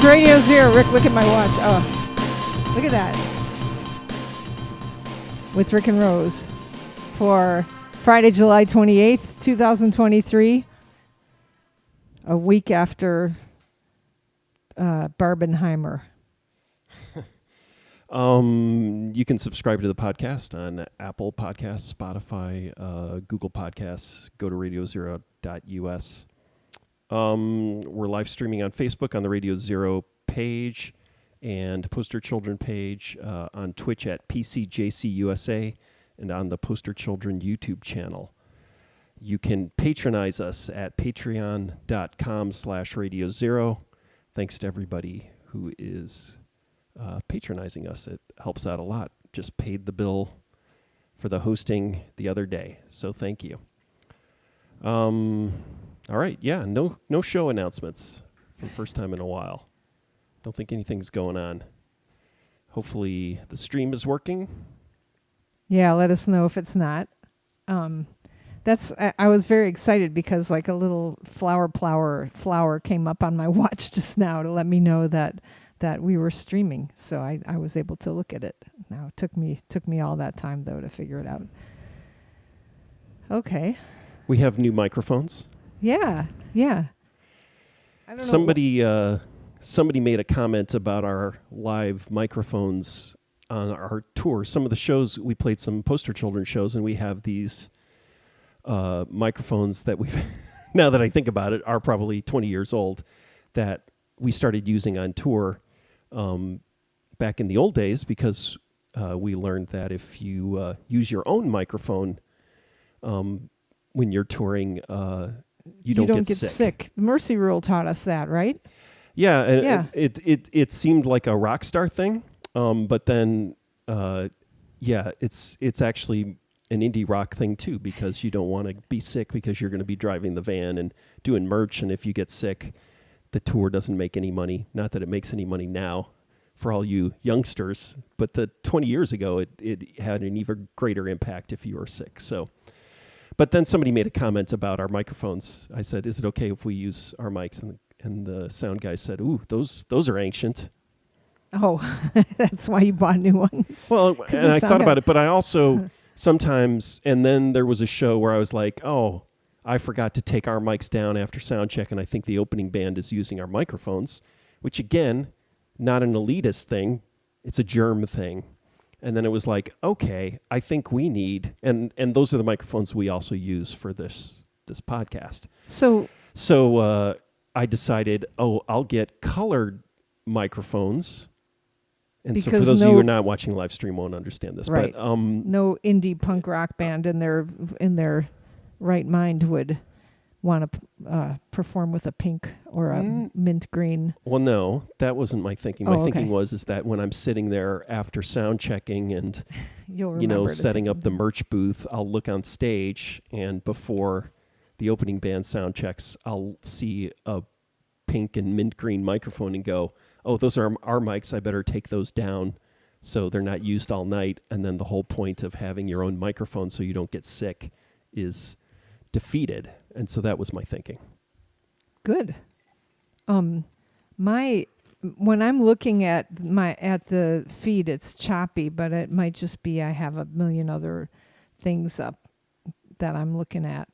Radio Zero. Rick, look at my watch. Oh, look at that. With Rick and Rose for Friday, July 28th, 2023. A week after Barbenheimer. You can subscribe to the podcast on Apple Podcasts, Spotify, Google Podcasts. Go to radiozero.us. We're live streaming on Facebook on the Radio Zero page and Poster Children page, on Twitch at PCJCUSA, and on the Poster Children YouTube channel. You can patronize us at patreon.com/Radio Zero. Thanks to everybody who is patronizing us. It helps out a lot. Just paid the bill for the hosting the other day, so thank you. All right, yeah, no show announcements for the first time in a while. Don't think anything's going on. Hopefully the stream is working. Yeah, let us know if it's not. I was very excited because like a little flower came up on my watch just now to let me know that we were streaming. So I was able to look at it. Now it took me all that time though to figure it out. Okay. We have new microphones. Yeah. I don't know. Somebody made a comment about our live microphones on our tour. Some of the shows, we played some Poster Children shows, and we have these microphones that we've, now that I think about it, are probably 20 years old, that we started using on tour back in the old days because we learned that if you use your own microphone when you're touring, you don't get sick. The Mercy Rule taught us that, right? Yeah, and it seemed like a rock star thing, but then it's actually an indie rock thing too, because you don't want to be sick because you're going to be driving the van and doing merch, and if you get sick, the tour doesn't make any money. Not that it makes any money now for all you youngsters, but 20 years ago it had an even greater impact if you were sick. So. But then somebody made a comment about our microphones. I said, "Is it okay if we use our mics?" And the sound guy said, "Ooh, those are ancient." Oh, that's why you bought new ones. Well, and I thought about it, but I also sometimes, and then there was a show where I was like, "Oh, I forgot to take our mics down after sound check, and I think the opening band is using our microphones," which again, not an elitist thing; it's a germ thing. And then it was like, okay, I think we need, and those are the microphones we also use for this podcast. So I decided, I'll get colored microphones. And so for those of you who are not watching live stream won't understand this. Right. But no indie punk rock band in their right mind would want to perform with a pink or a mint green. Well, no, that wasn't my thinking. My thinking was that when I'm sitting there after sound checking and setting up the merch booth, I'll look on stage, and before the opening band sound checks, I'll see a pink and mint green microphone and go, "Oh, those are our mics. I better take those down so they're not used all night." And then the whole point of having your own microphone so you don't get sick is defeated. And so that was my thinking. Good. When I'm looking at the feed, it's choppy, but it might just be I have a million other things up that I'm looking at.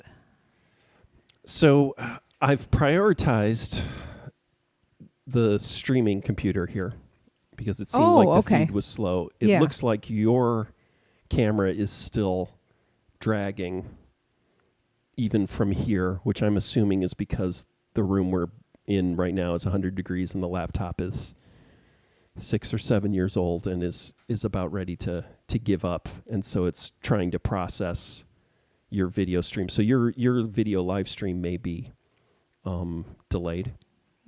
So I've prioritized the streaming computer here because it seemed like the feed was slow. It looks like your camera is still dragging even from here, which I'm assuming is because the room we're in right now is 100 degrees and the laptop is 6 or 7 years old and is about ready to give up. And so it's trying to process your video stream. So your video live stream may be delayed.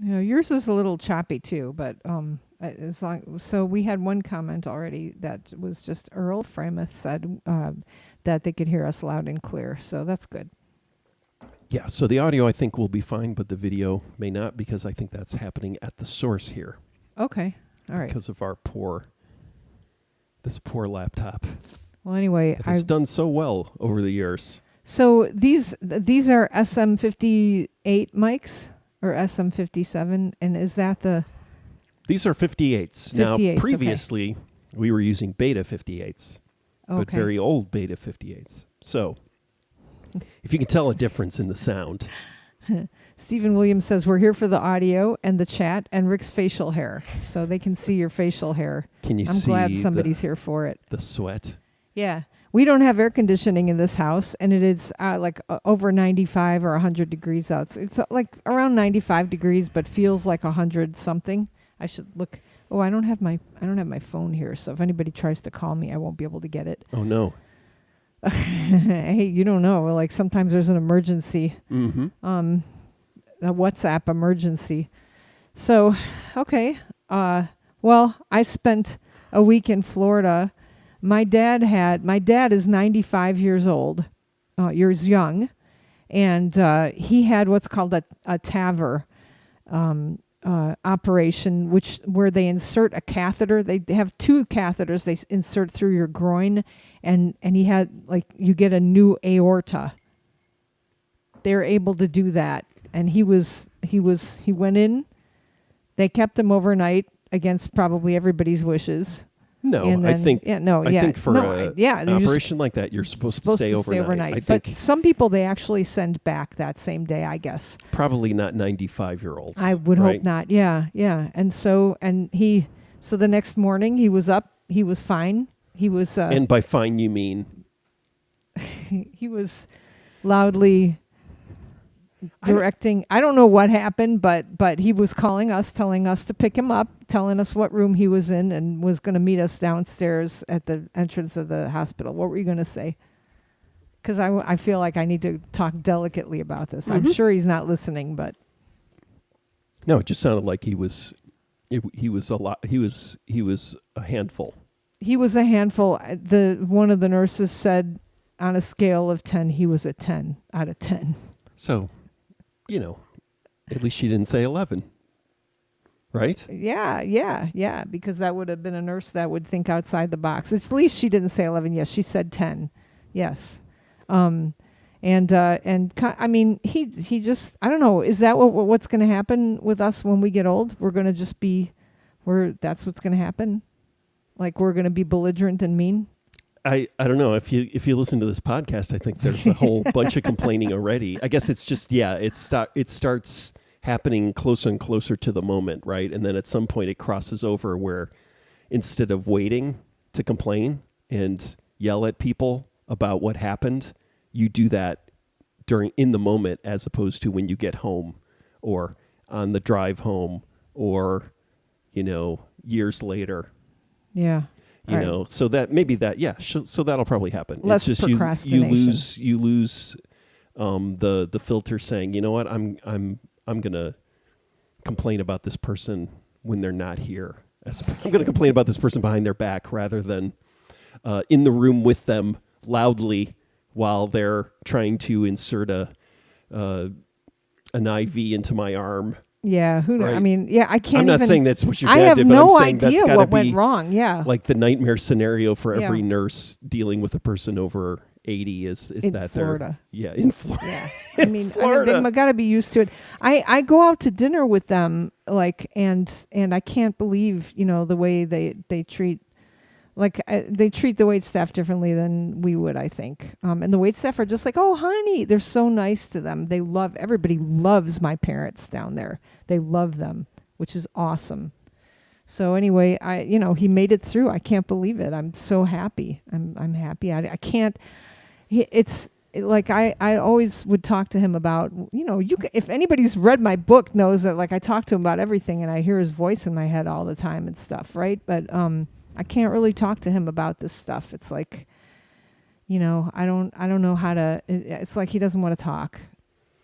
Yeah, yours is a little choppy too, but so we had one comment already that was just Earl Frameth said that they could hear us loud and clear. So that's good. Yeah, so the audio I think will be fine, but the video may not, because I think that's happening at the source here. Okay, all right. Because of this poor laptop. Well, anyway, it's done so well over the years. So these are SM58 mics or SM57, and is that the These are 58s. Now, previously, we were using beta 58s, but very old beta 58s. So, if you can tell a difference in the sound. Stephen Williams says, we're here for the audio and the chat and Rick's facial hair. So they can see your facial hair. Can you see? I'm glad somebody's here for it. The sweat. Yeah. We don't have air conditioning in this house, and it is over 95 or 100 degrees out. It's like around 95 degrees, but feels like 100 something. I should look. Oh, I don't have my phone here, so if anybody tries to call me, I won't be able to get it. Oh no. Hey, you don't know. Like sometimes there's an emergency. Mm-hmm. A WhatsApp emergency. So, okay. Well, I spent a week in Florida. My dad is 95 years old, years young, and he had what's called a TAVR operation, where they insert a catheter. They have two catheters they insert through your groin, and he had, you get a new aorta. They're able to do that, and he went in. They kept him overnight against probably everybody's wishes. No, then, I think for an operation like that, you're supposed to stay overnight. I think, but some people they actually send back that same day, I guess. Probably not 95-year-olds. I would hope not. Yeah. And so the next morning he was up. He was fine. He was. And by fine you mean? He was loudly directing. I don't know what happened, but he was calling us, telling us to pick him up, telling us what room he was in, and was going to meet us downstairs at the entrance of the hospital. What were you going to say? Because I feel like I need to talk delicately about this. Mm-hmm. I'm sure he's not listening, but no, it just sounded like he was a lot. He was a handful. He was a handful. One of the nurses said on a scale of 10, he was a 10 out of 10. So, at least she didn't say 11, right? Yeah, because that would have been a nurse that would think outside the box. At least she didn't say 11. Yes, she said 10. Yes. I mean, he just, I don't know, is that what's going to happen with us when we get old? We're going to just that's what's going to happen? Like we're going to be belligerent and mean? I don't know. If you listen to this podcast, I think there's a whole bunch of complaining already. I guess it's just, it starts happening closer and closer to the moment, right? And then at some point it crosses over where instead of waiting to complain and yell at people about what happened, you do that in the moment as opposed to when you get home or on the drive home or, years later. Yeah. So that maybe that, so that'll probably happen. Less it's just procrastination. you lose the filter saying, you know what, I'm gonna complain about this person when they're not here. I'm gonna complain about this person behind their back rather than in the room with them loudly while they're trying to insert an IV into my arm. Yeah, who knows? Right? I mean, I can't. I'm not saying that's what your I dad have did, but no I'm saying idea that's what went wrong. Yeah, like the nightmare scenario for every nurse dealing with a person over 80 is in that Florida. In Florida. Yeah, I mean they've got to be used to it. I go out to dinner with them, and I can't believe the way they treat. They treat the waitstaff differently than we would, I think. And the waitstaff are just like, oh, honey. They're so nice to them. Everybody loves my parents down there. They love them, which is awesome. So anyway, he made it through. I can't believe it. I'm so happy. I'm happy. I can't. It's like I always would talk to him about, if anybody's read my book knows that I talk to him about everything and I hear his voice in my head all the time and stuff, right? But I can't really talk to him about this stuff. It's like, I don't know how to. It's like he doesn't want to talk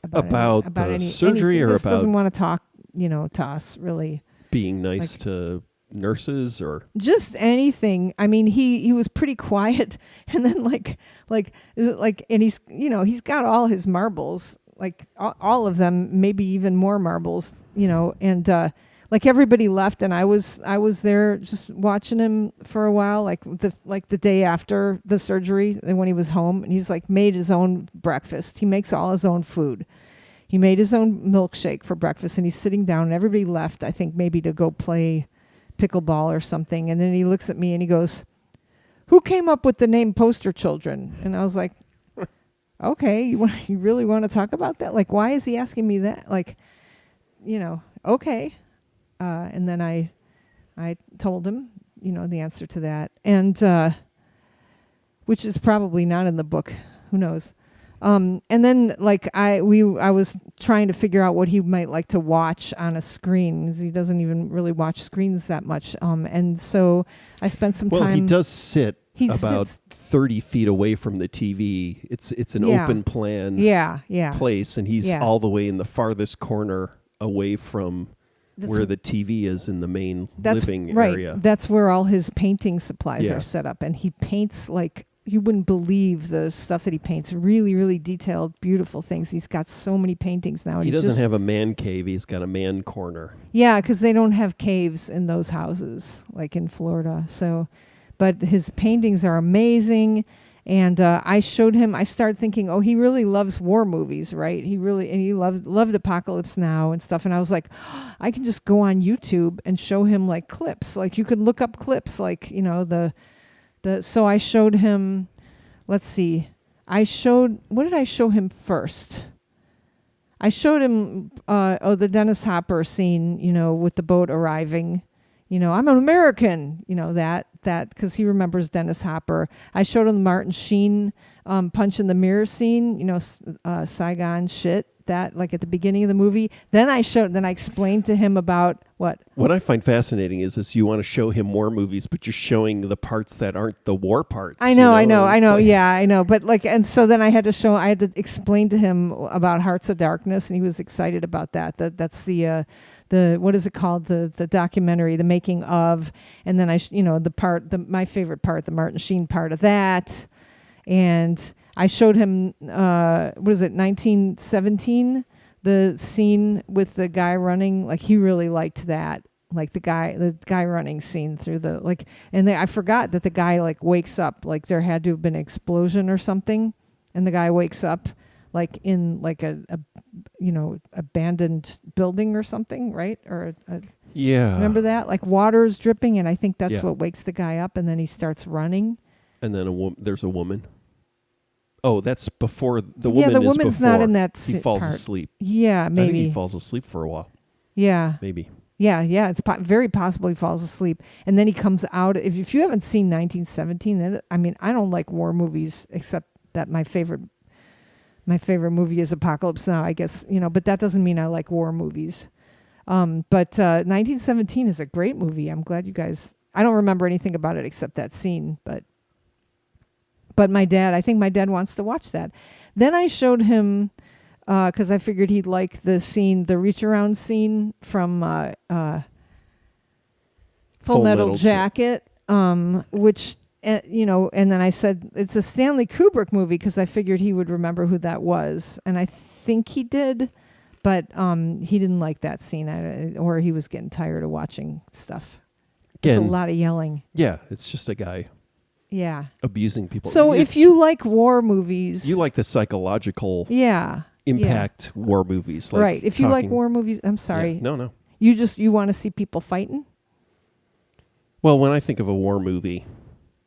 about any surgery anything. or Just about doesn't want to talk, to us really. Being nice to nurses or just anything. I mean, he was pretty quiet, and then and he's got all his marbles, all of them, maybe even more marbles, and. Everybody left, and I was there just watching him for a while, the day after the surgery, and when he was home, and he's made his own breakfast. He makes all his own food. He made his own milkshake for breakfast, and he's sitting down, and everybody left, I think maybe to go play pickleball or something. And then he looks at me and he goes, "Who came up with the name Poster Children?" And I was like, "Okay, you really want to talk about that? Like, why is he asking me that? Like, okay." And then I told him, the answer to that, and which is probably not in the book. Who knows? And then I was trying to figure out what he might like to watch on a screen, 'cause he doesn't even really watch screens that much. And so I spent some time. Well, he does sit about sits 30 feet away from the TV. It's an open plan place, and he's all the way in the farthest corner away from where the TV is in the main living area. That's where all his painting supplies are set up. And he paints like, you wouldn't believe the stuff that he paints. Really, really detailed, beautiful things. He's got so many paintings now. He doesn't have a man cave. He's got a man corner. Yeah, because they don't have caves in those houses, like in Florida. So, but his paintings are amazing. And I showed him, I started thinking, he really loves war movies, right? He loved Apocalypse Now and stuff. And I was like, I can just go on YouTube and show him like clips. Like you could look up clips, like, so I showed him, let's see, what did I show him first? I showed him, the Dennis Hopper scene, with the boat arriving. I'm an American, that because he remembers Dennis Hopper. I showed him the Martin Sheen punch in the mirror scene, Saigon shit, that like at the beginning of the movie. Then I explained to him about what I find fascinating is you want to show him war movies, but you're showing the parts that aren't the war parts. I know. Yeah, I know. But and so then I had to explain to him about Hearts of Darkness, and he was excited about that. That's the what is it called? The documentary, the making of, and then my favorite part, the Martin Sheen part of that. And I showed him, 1917, the scene with the guy running, like he really liked that. Like the guy running scene through I forgot that the guy wakes up, like there had to have been an explosion or something. And the guy wakes up like in a abandoned building or something, right? Or remember that? Like water is dripping, and I think that's what wakes the guy up, and then he starts running. And then there's a woman. Oh, that's before the woman. Yeah, the woman's before not in that. He falls asleep. Yeah, maybe. I think he falls asleep for a while. Yeah, maybe. Yeah. It's very possible he falls asleep, and then he comes out. If you haven't seen 1917, I don't like war movies, except that my favorite movie is Apocalypse Now, I guess, but that doesn't mean I like war movies. But 1917 is a great movie. I'm glad you guys, I don't remember anything about it except that scene, but I think my dad wants to watch that. Then I showed him, because I figured he'd like the scene, the reach around scene from Full Metal Jacket, which, and then I said, it's a Stanley Kubrick movie, because I figured he would remember who that was. And I think he did, but he didn't like that scene, or he was getting tired of watching stuff. It's a lot of yelling. Yeah, it's just a guy. Yeah. Abusing people. So if you like war movies, you like the psychological impact war movies. Like right. If you like war movies, I'm sorry. Yeah, no. You want to see people fighting? Well, when I think of a war movie,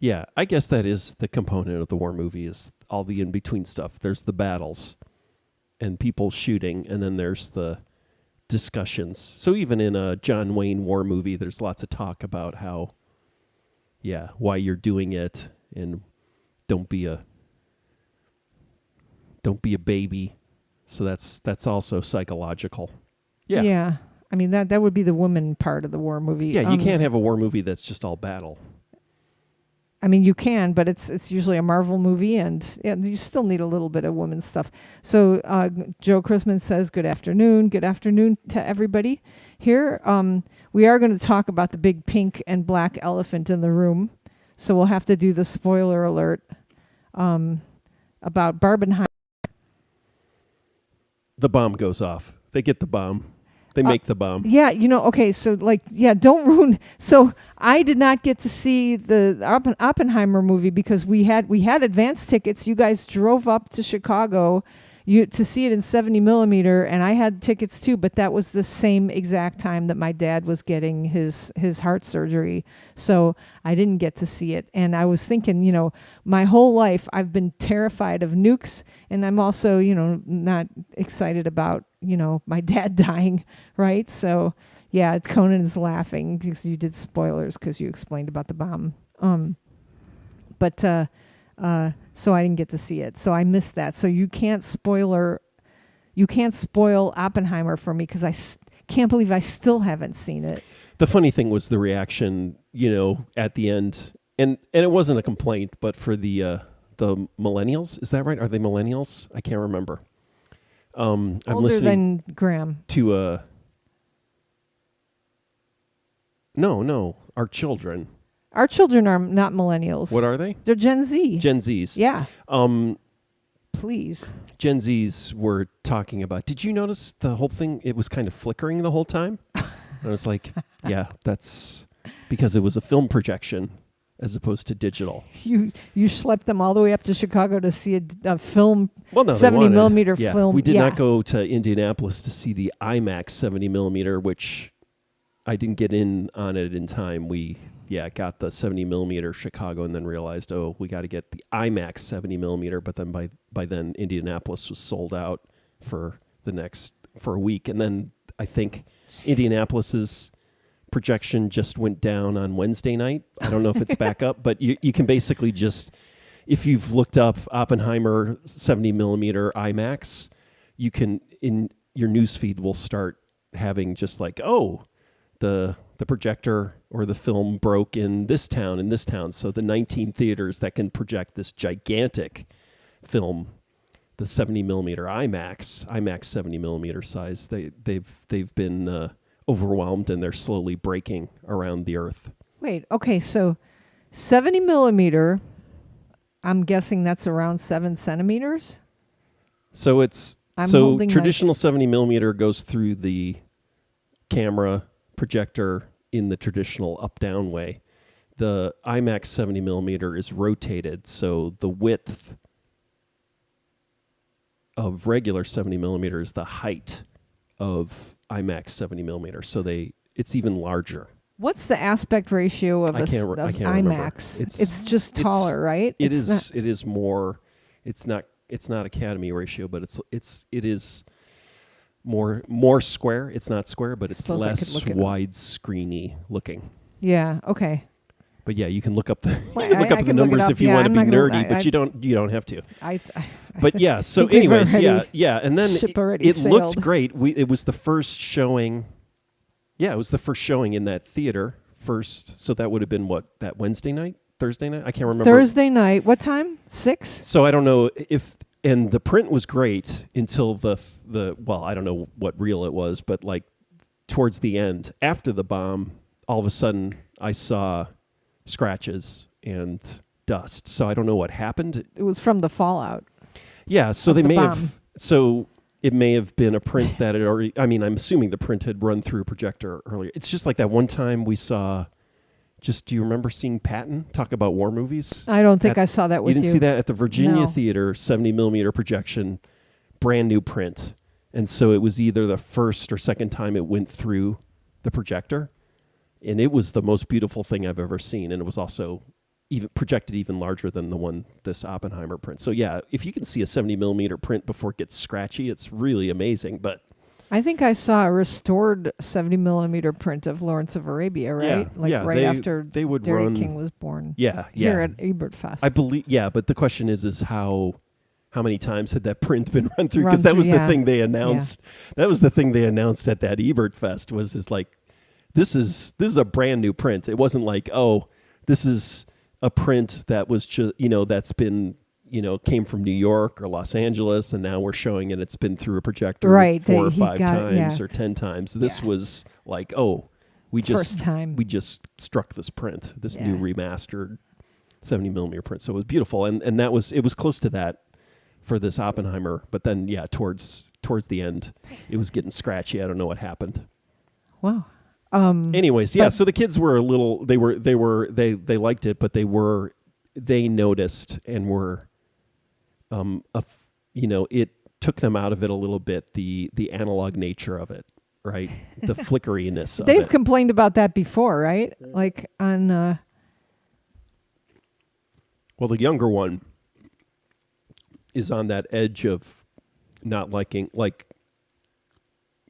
I guess that is the component of the war movie, is all the in-between stuff. There's the battles and people shooting, and then there's the discussions. So even in a John Wayne war movie, there's lots of talk about how why you're doing it, and don't be a baby. So that's also psychological. Yeah. I mean that would be the woman part of the war movie. Yeah, you can't have a war movie that's just all battle. I mean, you can, but it's usually a Marvel movie, and you still need a little bit of woman stuff. So Joe Chrisman says, good afternoon to everybody here. We are going to talk about the big pink and black elephant in the room, so we'll have to do the spoiler alert about Barbenheimer. The bomb goes off. They get the bomb. They make the bomb. Yeah, okay, so don't ruin. So I did not get to see the Oppenheimer movie because we had advance tickets. You guys drove up to Chicago. to see it in 70 millimeter, and I had tickets too, but that was the same exact time that my dad was getting his heart surgery. So I didn't get to see it. And I was thinking, my whole life I've been terrified of nukes, and I'm also, not excited about, my dad dying, right? So yeah, Conan is laughing because you did spoilers because you explained about the bomb. But so I didn't get to see it. So I missed that. So you can't spoil Oppenheimer for me because I can't believe I still haven't seen it. The funny thing was the reaction, at the end, and it wasn't a complaint, but for the millennials, is that right? Are they millennials? I can't remember. I'm Older listening than Graham. To no, our children. Our children are not millennials. What are they? They're Gen Z. Gen Zs. Yeah. Please. Gen Zs were talking about. Did you notice the whole thing? It was kind of flickering the whole time. I was like, yeah, that's because it was a film projection as opposed to digital. You schlepped them all the way up to Chicago to see a film, well, no, 70 millimeter yeah, film. We did not go to Indianapolis to see the IMAX 70 millimeter, which I didn't get in on it in time. We got the 70 millimeter Chicago and then realized, we got to get the IMAX 70 millimeter. But then by then Indianapolis was sold out for a week. And then I think Indianapolis's projection just went down on Wednesday night. I don't know if it's back up, but you can basically just, if you've looked up Oppenheimer 70 millimeter IMAX, you can, in your newsfeed will start having just like, the projector or the film broke in this town. So the 19 theaters that can project this gigantic film, the 70 millimeter IMAX 70 millimeter size, they've been overwhelmed and they're slowly breaking around the earth. Wait, okay, so 70 millimeter, I'm guessing that's around 7 centimeters? So traditional 70 millimeter goes through the camera projector in the traditional up-down way. The IMAX 70 millimeter is rotated, so the width of regular 70 millimeter is the height of IMAX 70 millimeter, so it's even larger. What's the aspect ratio of I can't IMAX? Remember. It's just taller, right? It is more. It's not Academy ratio, but it is more square. It's not square, but it's less widescreeny looking. Yeah. Okay. But yeah, you can look up the the numbers if you want to be nerdy, but you don't have to. But yeah, so anyways, yeah, and then it looked great. It was the first showing. Yeah, it was the first showing in that theater first. So that would have been that Wednesday night, Thursday night? I can't remember. Thursday night. What time? 6? So I don't know if. And the print was great until the I don't know what reel it was, but like towards the end, after the bomb, all of a sudden I saw scratches and dust. So I don't know what happened. It was from the fallout. Yeah, so they may have. So it may have been a print that had already. I mean, I'm assuming the print had run through a projector earlier. It's just like that one time we saw. Do you remember seeing Patton talk about war movies? I don't think I saw that with you. You didn't see that at the Virginia No. Theater, 70 millimeter projection, brand new print. And so it was either the first or second time it went through the projector. And it was the most beautiful thing I've ever seen. And it was also even projected even larger than this Oppenheimer print. So yeah, if you can see a 70 millimeter print before it gets scratchy, it's really amazing. But I think I saw a restored 70 millimeter print of Lawrence of Arabia, right? After Derek King was born. Yeah, Here at Ebert Fest. I believe, but the question is how many times had that print been run through? Because that was the thing they announced. Yeah. That was the thing they announced at that Ebert Fest is like, this is a brand new print. It wasn't like, this is a print that was just, that's been, came from New York or Los Angeles, and now we're showing it. It's been through a projector 4 or 5 times or 10 times. This was like, we just struck this print, this new remastered 70 millimeter print. So it was beautiful, and it was close to that for this Oppenheimer. But then, towards the end, it was getting scratchy. I don't know what happened. Wow. Anyways, so the kids were a little. They liked it, but they noticed and were. It took them out of it a little bit, the analog nature of it, right? The flickeriness of it. They've complained about that before, right? Like on... Well, the younger one is on that edge of not liking, like,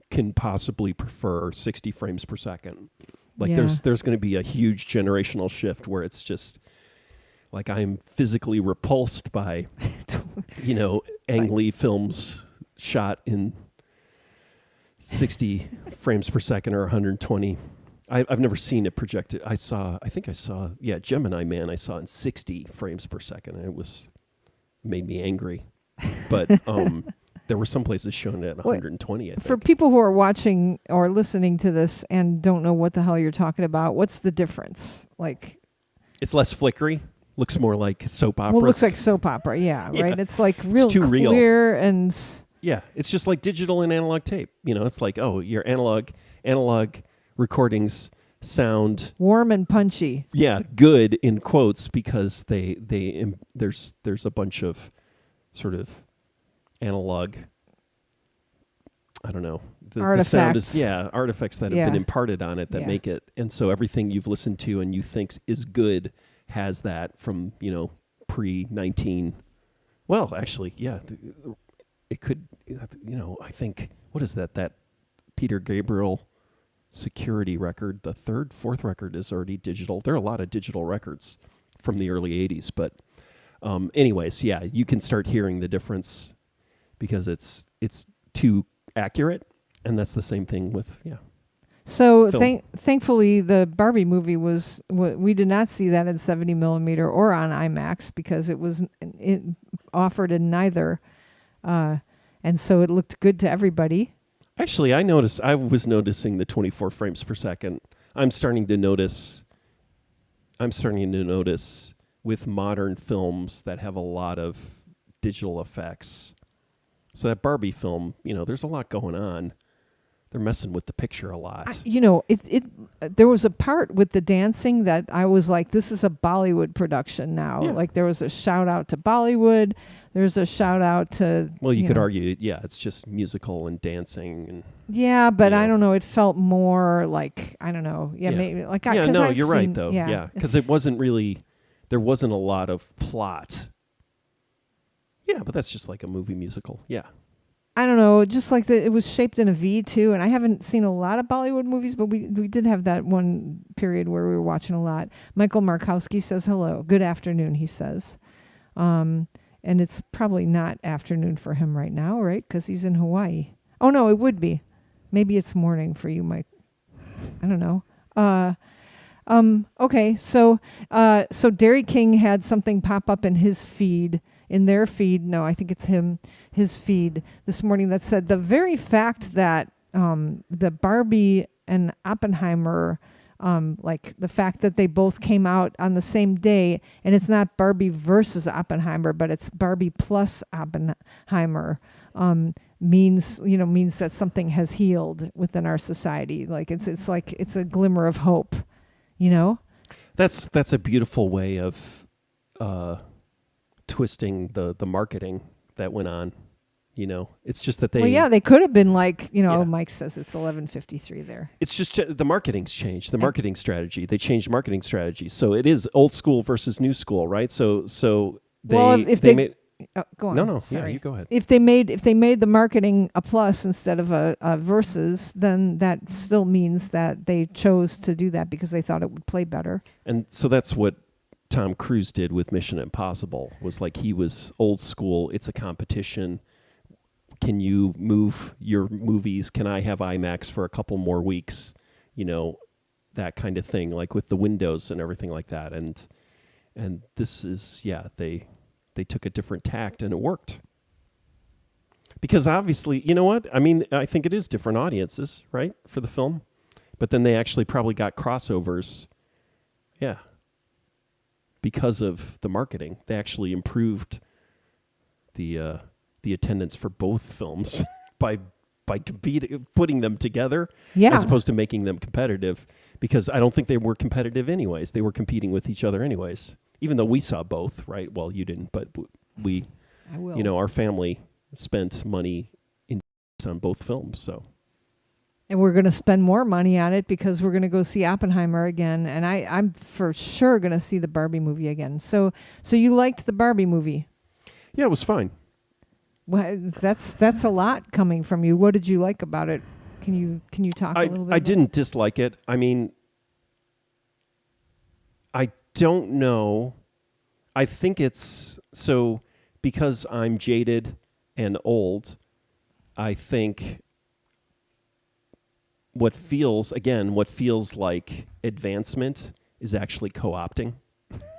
can possibly prefer 60 frames per second. Like, there's going to be a huge generational shift where it's just... Like, I'm physically repulsed by, Ang Lee films shot in 60 frames per second or 120. I've never seen it projected. I think I saw Gemini Man I saw in 60 frames per second, and it made me angry. But there were some places shown it at 120, I think. For people who are watching or listening to this and don't know what the hell you're talking about, what's the difference? Like, it's less flickery. Looks more like soap opera. Well, it looks like soap opera, yeah, right? It's like real too clear real. And... Yeah, it's just like digital and analog tape. It's like, your analog recordings sound... warm and punchy. Yeah, good in quotes because there's a bunch of sort of analog... I don't know. Artifacts. The sound is, artifacts that have been imparted on it that make it... And so everything you've listened to and you think is good... has that from, pre-19. Well, actually, yeah, it could, I think, what is that? That Peter Gabriel Security record, the fourth record is already digital. There are a lot of digital records from the early 80s. But anyways, yeah, you can start hearing the difference because it's too accurate. And that's the same thing with, So thankfully, the Barbie movie we did not see that in 70 millimeter or on IMAX because it was offered in neither, and so it looked good to everybody. Actually, I was noticing the 24 frames per second. I'm starting to notice with modern films that have a lot of digital effects. So that Barbie film, there's a lot going on. They're messing with the picture a lot. There was a part with the dancing that I was like, this is a Bollywood production now. Yeah. Like there was a shout out to Bollywood. There's a shout out to... Well, you could argue, it's just musical and dancing. And yeah, but I don't know. It felt more like, I don't know. Yeah, maybe like... You're right, though. Yeah, because it wasn't really... There wasn't a lot of plot. Yeah, but that's just like a movie musical. Yeah. I don't know, just like it was shaped in a V too, and I haven't seen a lot of Bollywood movies, but we did have that one period where we were watching a lot. Michael Markowski says hello. Good afternoon, he says. And it's probably not afternoon for him right now, right? Because he's in Hawaii. Oh, no, it would be. Maybe it's morning for you, Mike. I don't know. Okay, so Dairy King had something pop up in his feed, in their feed. No, I think it's his feed this morning that said the very fact that the Barbie and Oppenheimer, like the fact that they both came out on the same day, and it's not Barbie versus Oppenheimer, but it's Barbie plus Oppenheimer, means that something has healed within our society. Like it's like it's a glimmer of hope. That's a beautiful way of twisting the marketing that went on. It's just that they... Well, yeah, they could have been like, Mike says it's 11:53 there. It's just the marketing's changed, the marketing strategy. They changed marketing strategy. So it is old school versus new school, right? So they made... go on. No, sorry. Yeah, you go ahead. If they made the marketing a plus instead of a versus, then that still means that they chose to do that because they thought it would play better. And so that's what Tom Cruise did with Mission Impossible, was like he was old school. It's a competition. Can you move your movies? Can I have IMAX for a couple more weeks? That kind of thing, like with the windows and everything like that. And this is, they took a different tact and it worked. Because obviously, you know what? I mean, I think it is different audiences, right, for the film. But then they actually probably got crossovers. Yeah. Because of the marketing. They actually improved the attendance for both films by putting them together as opposed to making them competitive, because I don't think they were competitive anyways. They were competing with each other anyways, even though we saw both, right? Well, you didn't, but we, our family spent money on both films. So, and we're going to spend more money on it because we're going to go see Oppenheimer again, and I'm for sure going to see the Barbie movie again. So you liked the Barbie movie? Yeah, it was fine. Well, that's a lot coming from you. What did you like about it? Can you talk a little bit? I didn't dislike it. I mean, I don't know. I think it's so because I'm jaded and old. I think what feels like advancement is actually co-opting.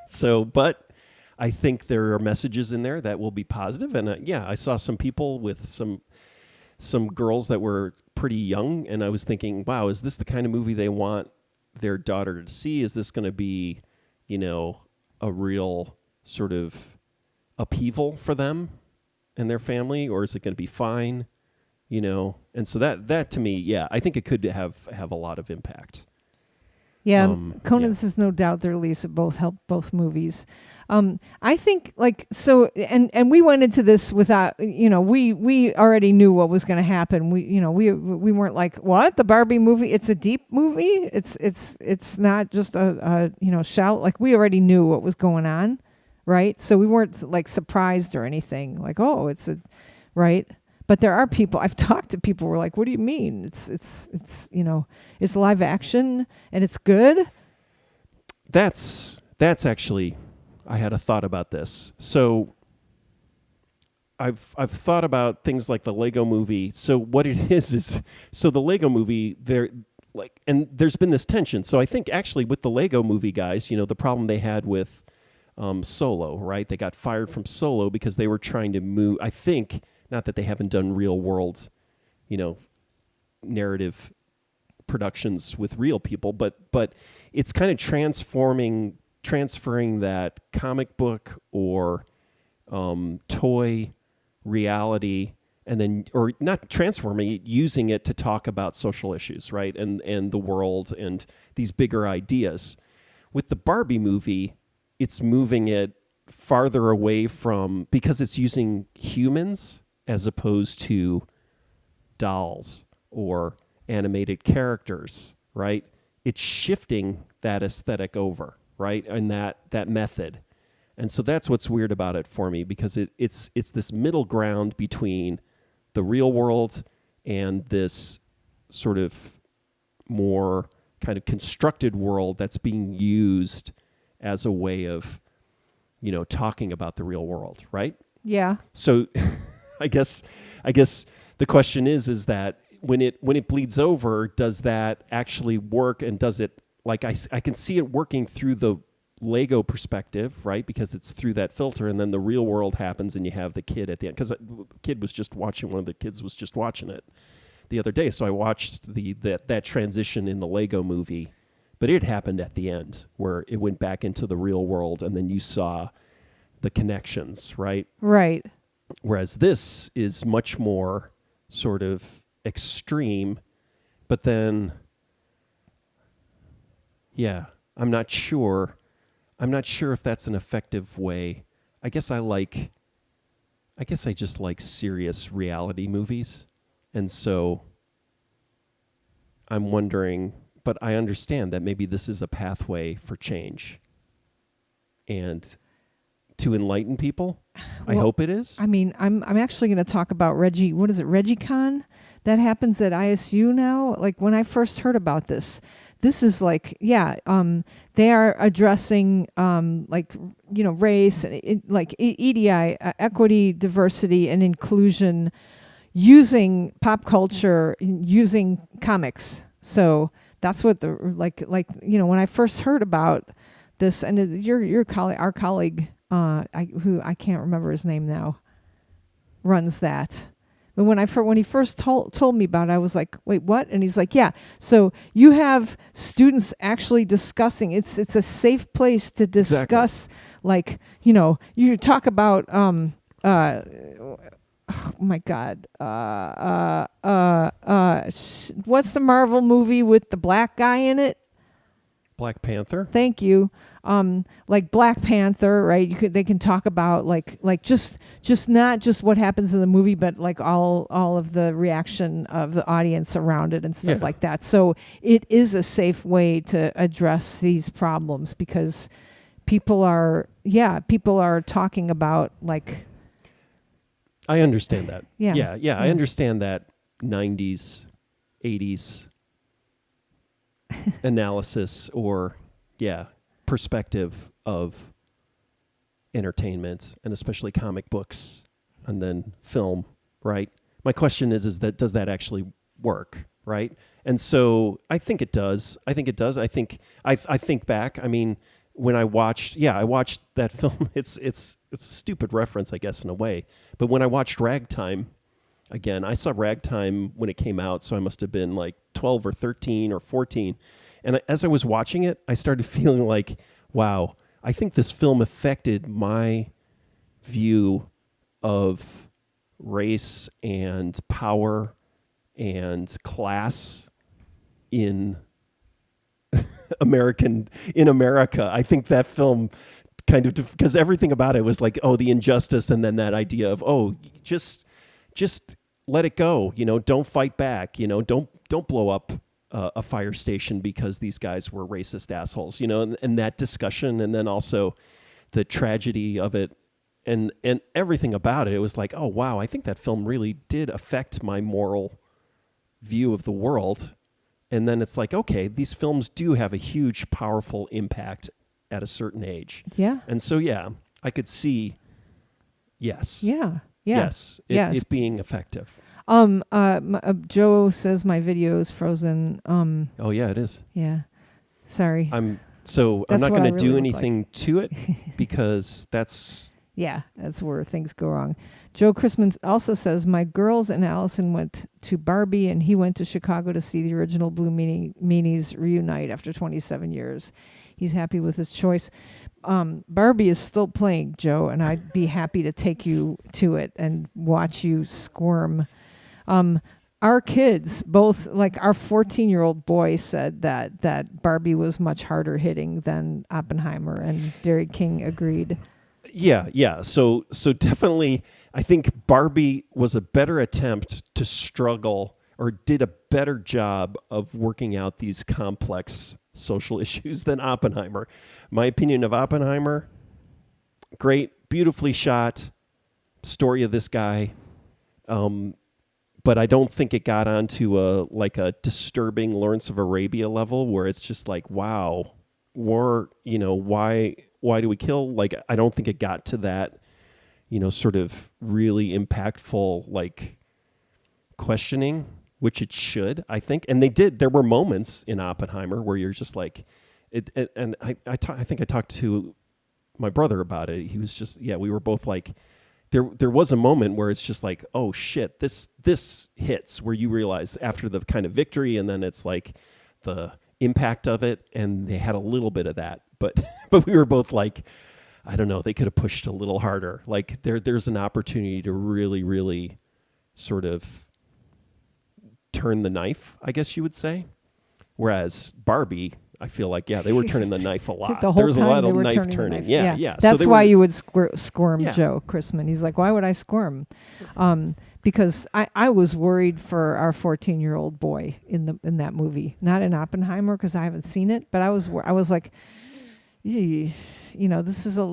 So, but I think there are messages in there that will be positive. And I saw some people with some girls that were pretty young, and I was thinking, wow, is this the kind of movie they want their daughter to see? Is this going to be, a real sort of upheaval for them and their family, or is it going to be fine? And so that to me, I think it could have a lot of impact. Yeah, Conan's is no doubt the release of both movies. I think and we went into this without, we already knew what was going to happen. We weren't like, what, the Barbie movie? It's a deep movie. It's not just a shout. Like, we already knew what was going on, right? So we weren't like surprised or anything. Like, oh, it's right. But there are people, I've talked to people who are like, what do you mean? It's live action and it's good? That's actually, I had a thought about this. So I've thought about things like the Lego movie. So what it is so the Lego movie, and there's been this tension. So I think actually with the Lego movie guys, the problem they had with Solo, right? They got fired from Solo because they were trying to move, I think, not that they haven't done real world, narrative productions with real people, but it's kind of transferring that comic book or toy reality, and then, or not transforming it, using it to talk about social issues, right? And the world and these bigger ideas. With the Barbie movie, it's moving it farther away from, because it's using humans as opposed to dolls or animated characters, right? It's shifting that aesthetic over, right? And that method. And so that's what's weird about it for me, because it's this middle ground between the real world and this sort of more kind of constructed world that's being used as a way of, talking about the real world, right? Yeah. So I guess the question is that when it bleeds over, does that actually work? And does it, like, I can see it working through the Lego perspective, right? Because it's through that filter, and then the real world happens, and you have the kid at the end. Because one of the kids was just watching it the other day, so I watched that transition in the Lego movie, but it happened at the end where it went back into the real world, and then you saw the connections, right? Right. Whereas this is much more sort of extreme, but then, I'm not sure if that's an effective way. I guess I just like serious reality movies. And so I'm wondering, but I understand that maybe this is a pathway for change and to enlighten people. Well, I hope it is. I mean, I'm actually going to talk about ReggieCon that happens at ISU now. Like, when I first heard about this is like, they are addressing race, like EDI, equity, diversity, and inclusion, using pop culture, using comics. So that's what when I first heard about this, and your colleague, our colleague, who I can't remember his name now, runs that. But when he first told me about it, I was like, wait, what? And he's like, yeah. So you have students actually discussing. It's a safe place to discuss. Exactly. You talk about oh my God, what's the Marvel movie with the black guy in it? Black Panther. Thank you. Like Black Panther, right? They can talk about like just not just what happens in the movie, but like all of the reaction of the audience around it and stuff like that. So it is a safe way to address these problems because people are talking about like. I understand that. Yeah. I understand that 90s, 80s analysis or perspective of entertainment and especially comic books and then film, right? My question is that does that actually work, right? And so I think it does. I think I think back. I mean, when I watched that film. It's a stupid reference, I guess, in a way. But when I watched Ragtime, again, I saw Ragtime when it came out, so I must have been like 12 or 13 or 14. And as I was watching it, I started feeling like, wow, I think this film affected my view of race and power and class in America. I think that film kind of, because everything about it was like, oh, the injustice, and then that idea of, oh, just let it go, don't fight back, don't blow up a fire station because these guys were racist assholes, and that discussion, and then also the tragedy of it and everything about it. It was like, oh, wow, I think that film really did affect my moral view of the world. And then it's like, okay, these films do have a huge, powerful impact at a certain age. Yeah. And so, I could see, yes. Yeah. Yes. It being effective. Joe says my video is frozen. Oh yeah, it is. Yeah. Sorry. I'm not going to do anything to it because that's. Yeah, that's where things go wrong. Joe Chrisman also says, my girls and Allison went to Barbie and he went to Chicago to see the original Blue Meanies reunite after 27 years. He's happy with his choice. Barbie is still playing, Joe, and I'd be happy to take you to it and watch you squirm. Our kids, both, like our 14-year-old boy said that Barbie was much harder hitting than Oppenheimer, and Derek King agreed. Yeah. So definitely, I think Barbie was a better attempt to struggle, or did a better job of working out these complex social issues than Oppenheimer. My opinion of Oppenheimer, great, beautifully shot story of this guy, but I don't think it got onto a disturbing Lawrence of Arabia level where it's just like, wow, war, why do we kill? Like, I don't think it got to that, sort of really impactful, like, questioning, which it should, I think. And they did. There were moments in Oppenheimer where you're just like, and I think I talked to my brother about it. He was just, we were both like, there was a moment where it's just like, oh shit, this hits, where you realize after the kind of victory, and then it's like the impact of it, and they had a little bit of that. But we were both like, I don't know, they could have pushed a little harder. Like there's an opportunity to really, really sort of turn the knife, I guess you would say. Whereas Barbie, I feel like, they were turning the knife a lot. The whole there was time a lot of knife turning. Yeah. So that's why you would squirm, Joe Chrisman. He's like, why would I squirm? Because I was worried for our 14-year-old boy in that movie. Not in Oppenheimer, because I haven't seen it, but I was like, this is a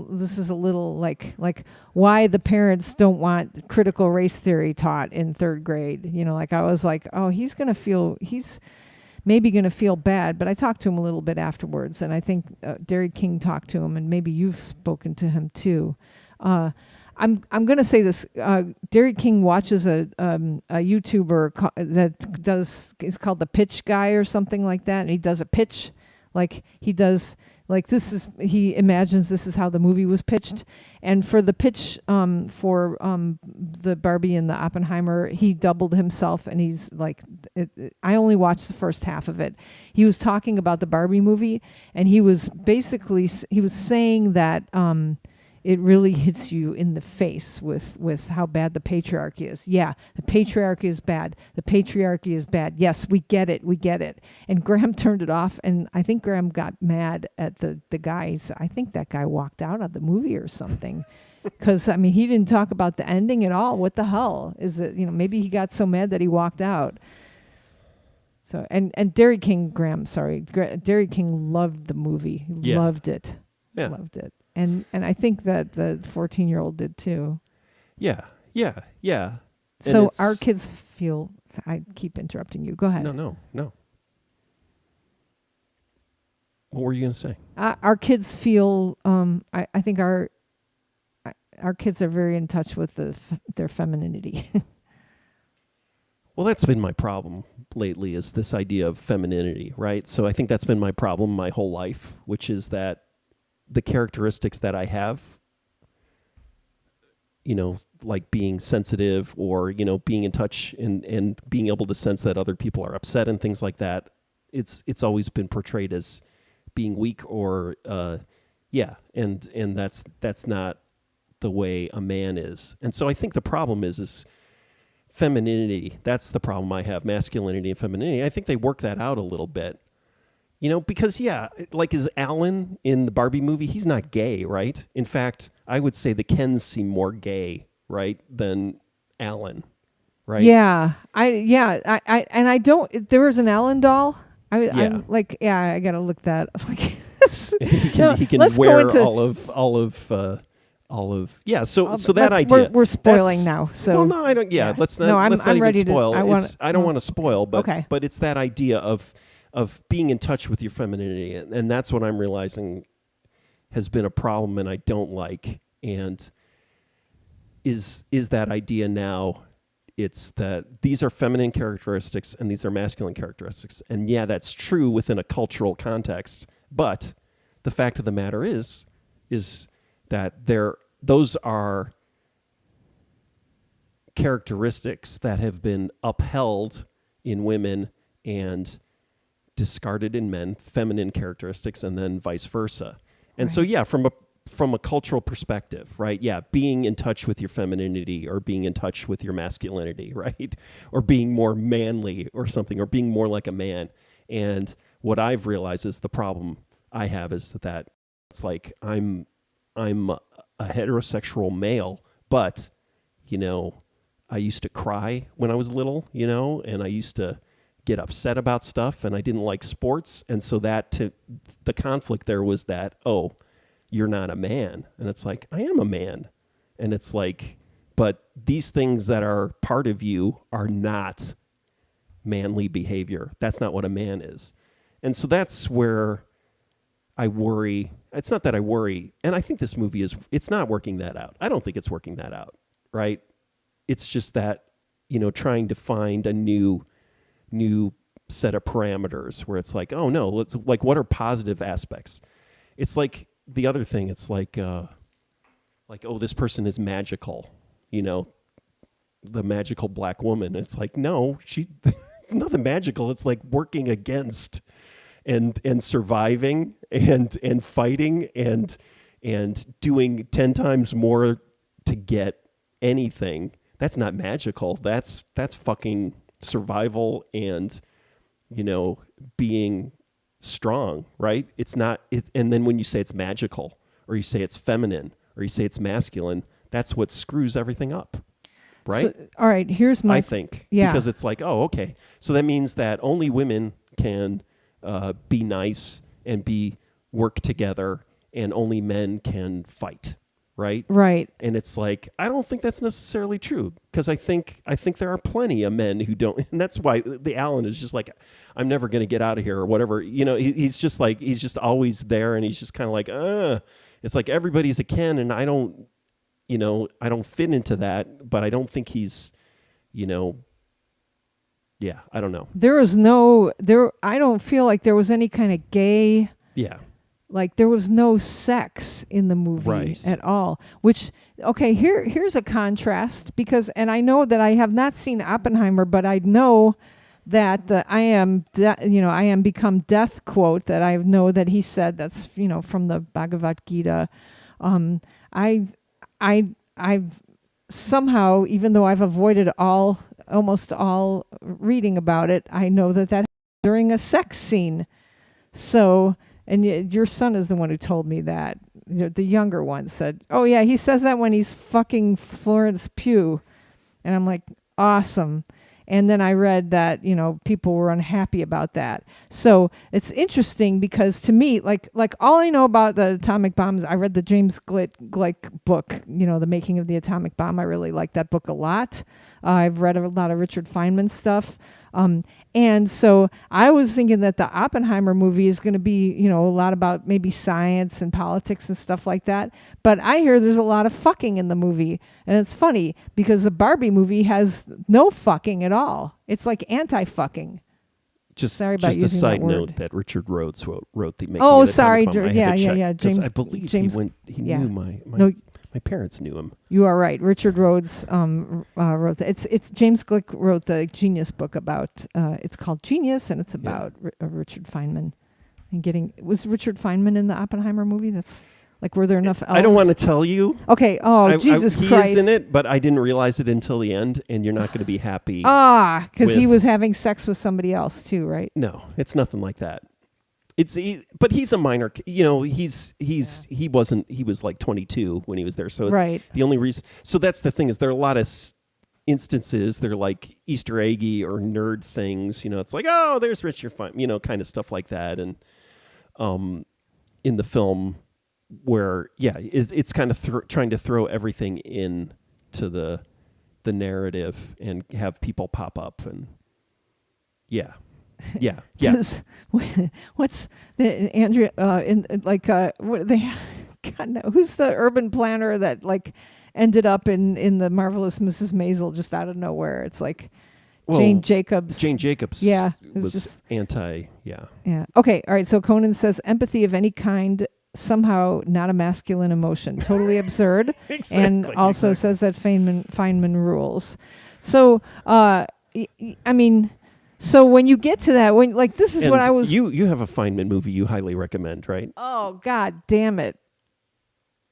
little like why the parents don't want critical race theory taught in third grade. I was like, oh, he's maybe going to feel bad. But I talked to him a little bit afterwards, and I think Derek King talked to him, and maybe you've spoken to him too. I'm going to say this. Derek King watches a YouTuber is called the Pitch Guy or something like that, and he does a pitch, he imagines this is how the movie was pitched. And for the pitch for the Barbie and the Oppenheimer, he doubled himself, and he's like, I only watched the first half of it. He was talking about the Barbie movie, and he was saying that it really hits you in the face with how bad the patriarchy is. Yeah, the patriarchy is bad. The patriarchy is bad. Yes, we get it. We get it. And Graham turned it off, and I think Graham got mad at the guys. I think that guy walked out of the movie or something. Because, I mean, he didn't talk about the ending at all. What the hell? Is it, maybe he got so mad that he walked out. So, and Dairy King, Dairy King loved the movie. He loved it. Yeah. Loved it. And I think that the 14-year-old did too. Yeah. So our kids feel, I keep interrupting you. Go ahead. No. What were you going to say? Our kids feel, I think our kids are very in touch with their femininity. Well, that's been my problem lately, is this idea of femininity, right? So I think that's been my problem my whole life, which is that the characteristics that I have, like being sensitive or, being in touch and being able to sense that other people are upset and things like that, it's always been portrayed as being weak or, and that's not the way a man is. And so I think the problem is femininity. That's the problem I have, masculinity and femininity. I think they work that out a little bit. Because, like is Alan in the Barbie movie, he's not gay, right? In fact, I would say the Kens seem more gay, right, than Alan, right? Yeah. I don't, there was an Alan doll. I'm like, I got to look that up. he can wear all of so that idea we're spoiling now. So well, no, I don't. Yeah, let's not. I'm even ready spoil. to. I don't want to spoil, but okay. But it's that idea of being in touch with your femininity, and that's what I'm realizing has been a problem, and I don't like. And is that idea now? It's that these are feminine characteristics and these are masculine characteristics, and that's true within a cultural context. But the fact of the matter is that those are characteristics that have been upheld in women and discarded in men, feminine characteristics, and then vice versa. And right. So from a cultural perspective, right? Yeah, being in touch with your femininity or being in touch with your masculinity, right? Or being more manly or something, or being more like a man. And what I've realized is the problem I have is that it's like I'm a heterosexual male, but, I used to cry when I was little, and I used to get upset about stuff, and I didn't like sports. And so the conflict there was that, oh, you're not a man. And it's like, I am a man. And it's like, but these things that are part of you are not manly behavior. That's not what a man is. And so that's where I worry. It's not that I worry. And I think this movie it's not working that out. I don't think it's working that out, right? It's just that, trying to find a new set of parameters where it's like, oh no, let's like, what are positive aspects? It's like the other thing. It's like, oh, this person is magical, the magical black woman. It's like, no, she's nothing magical. It's like working against and surviving and fighting and doing 10 times more to get anything. That's not magical. That's fucking survival and, being strong, right? It's not. And then when you say it's magical or you say it's feminine or you say it's masculine, that's what screws everything up, right? So, all right, here's my... I think. Because it's like, oh, okay. So that means that only women can be nice and work together, and only men can fight, right? Right. And it's like, I don't think that's necessarily true, because I think there are plenty of men who don't, and that's why the Alan is just like, I'm never going to get out of here or whatever. He's just like, he's just always there, and he's just kind of like, it's like everybody's a Ken, and I don't fit into that, but I don't think he's, I don't know. I don't feel like there was any kind of gay. Yeah. Like there was no sex in the movie at all, which, okay, here's a contrast, because, and I know that I have not seen Oppenheimer, but I know that the I am become death quote that I know that he said, that's, from the Bhagavad Gita, I've somehow, even though I've avoided almost all reading about it, I know that during a sex scene. So, and your son is the one who told me that. The younger one said, "Oh yeah, he says that when he's fucking Florence Pugh," and I'm like, "Awesome." And then I read that, people were unhappy about that. So it's interesting because to me, like all I know about the atomic bombs, I read the James Gleick book, The Making of the Atomic Bomb. I really like that book a lot. I've read a lot of Richard Feynman stuff. And so I was thinking that the Oppenheimer movie is going to be, a lot about maybe science and politics and stuff like that. But I hear there's a lot of fucking in the movie. And it's funny because the Barbie movie has no fucking at all. It's like anti-fucking. Sorry about using a side note that Richard Rhodes wrote the Making of the sorry. Atomic Bomb. Yeah. James, I believe he knew my parents knew him. You are right. Richard Rhodes wrote that. It's James Gleick wrote the Genius book about. It's called Genius, and it's about Richard Feynman. And was Richard Feynman in the Oppenheimer movie? That's like, were there enough elves? I don't want to tell you. Okay. Oh, Jesus Christ! He is in it, but I didn't realize it until the end, and you're not going to be happy. Because he was having sex with somebody else too, right? No, it's nothing like that. But he's a minor. He was like 22 when he was there. So it's right. The only reason. So that's the thing is there are a lot of instances. They're like Easter eggy or nerd things. It's like, oh, there's Richard Feynman, kind of stuff like that. And in the film where it's kind of trying to throw everything into the narrative and have people pop up and yeah. What's the Andrea what they God no, who's the urban planner that like ended up in the Marvelous Mrs. Maisel just out of nowhere? It's like Jane Jacobs. Jane Jacobs was just anti. Yeah. Okay. All right. So Conan says empathy of any kind somehow not a masculine emotion. Totally absurd. Exactly, and also says that Feynman rules. So I mean. So when you get to that, this is what I was... You have a Feynman movie you highly recommend, right? Oh, God damn it.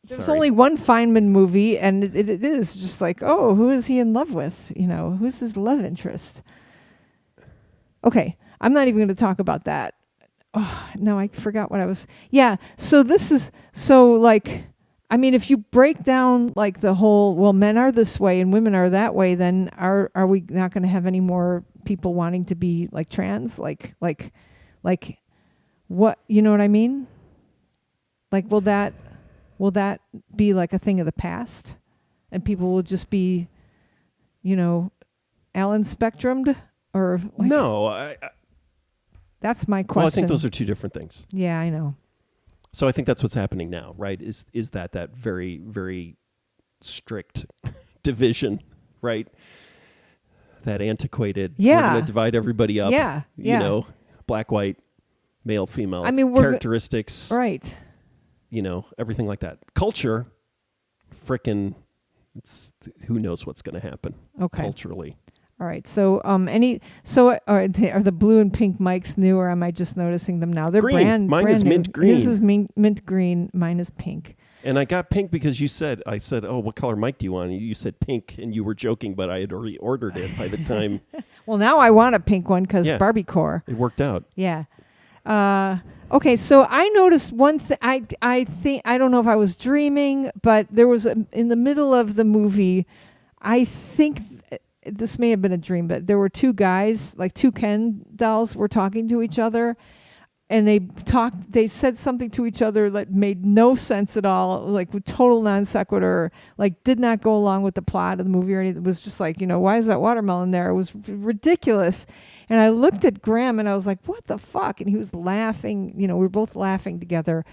There's only one Feynman movie, and it is just like, oh, who is he in love with? Who's his love interest? Okay, I'm not even going to talk about that. Oh, no, I forgot what I was... Yeah, so this is... So, I mean, if you break down, the whole, well, men are this way and women are that way, then are we not going to have any more people wanting to be trans, like what, you know what I mean? Will that be a thing of the past, and people will just be, Alan Spectrumed, or no? That's my question. Well, I think those are two different things. Yeah, I know. So I think that's what's happening now, right? Is that very, very strict division, right? That antiquated. Yeah. We're going to divide everybody up. Yeah. Black, white, male, female. I mean, characteristics. Right. Everything like that. Culture, frickin', who knows what's going to happen culturally. All right. So, are the blue and pink mics new, or am I just noticing them now? They're green. Mine is new. mint green. His is mint green. Mine is pink. And I got pink because I said, oh, what color mic do you want? And you said pink, and you were joking, but I had already ordered it by the time. Well, now I want a pink one because Barbie core. It worked out. Yeah. Okay, so I noticed one thing. I think, I don't know if I was dreaming, but there was in the middle of the movie, I think this may have been a dream, but there were two guys, two Ken dolls, were talking to each other. And they said something to each other that made no sense at all, with total non sequitur, did not go along with the plot of the movie or anything. It was just why is that watermelon there? It was ridiculous. And I looked at Graham and I was like, what the fuck? And he was laughing. We were both laughing together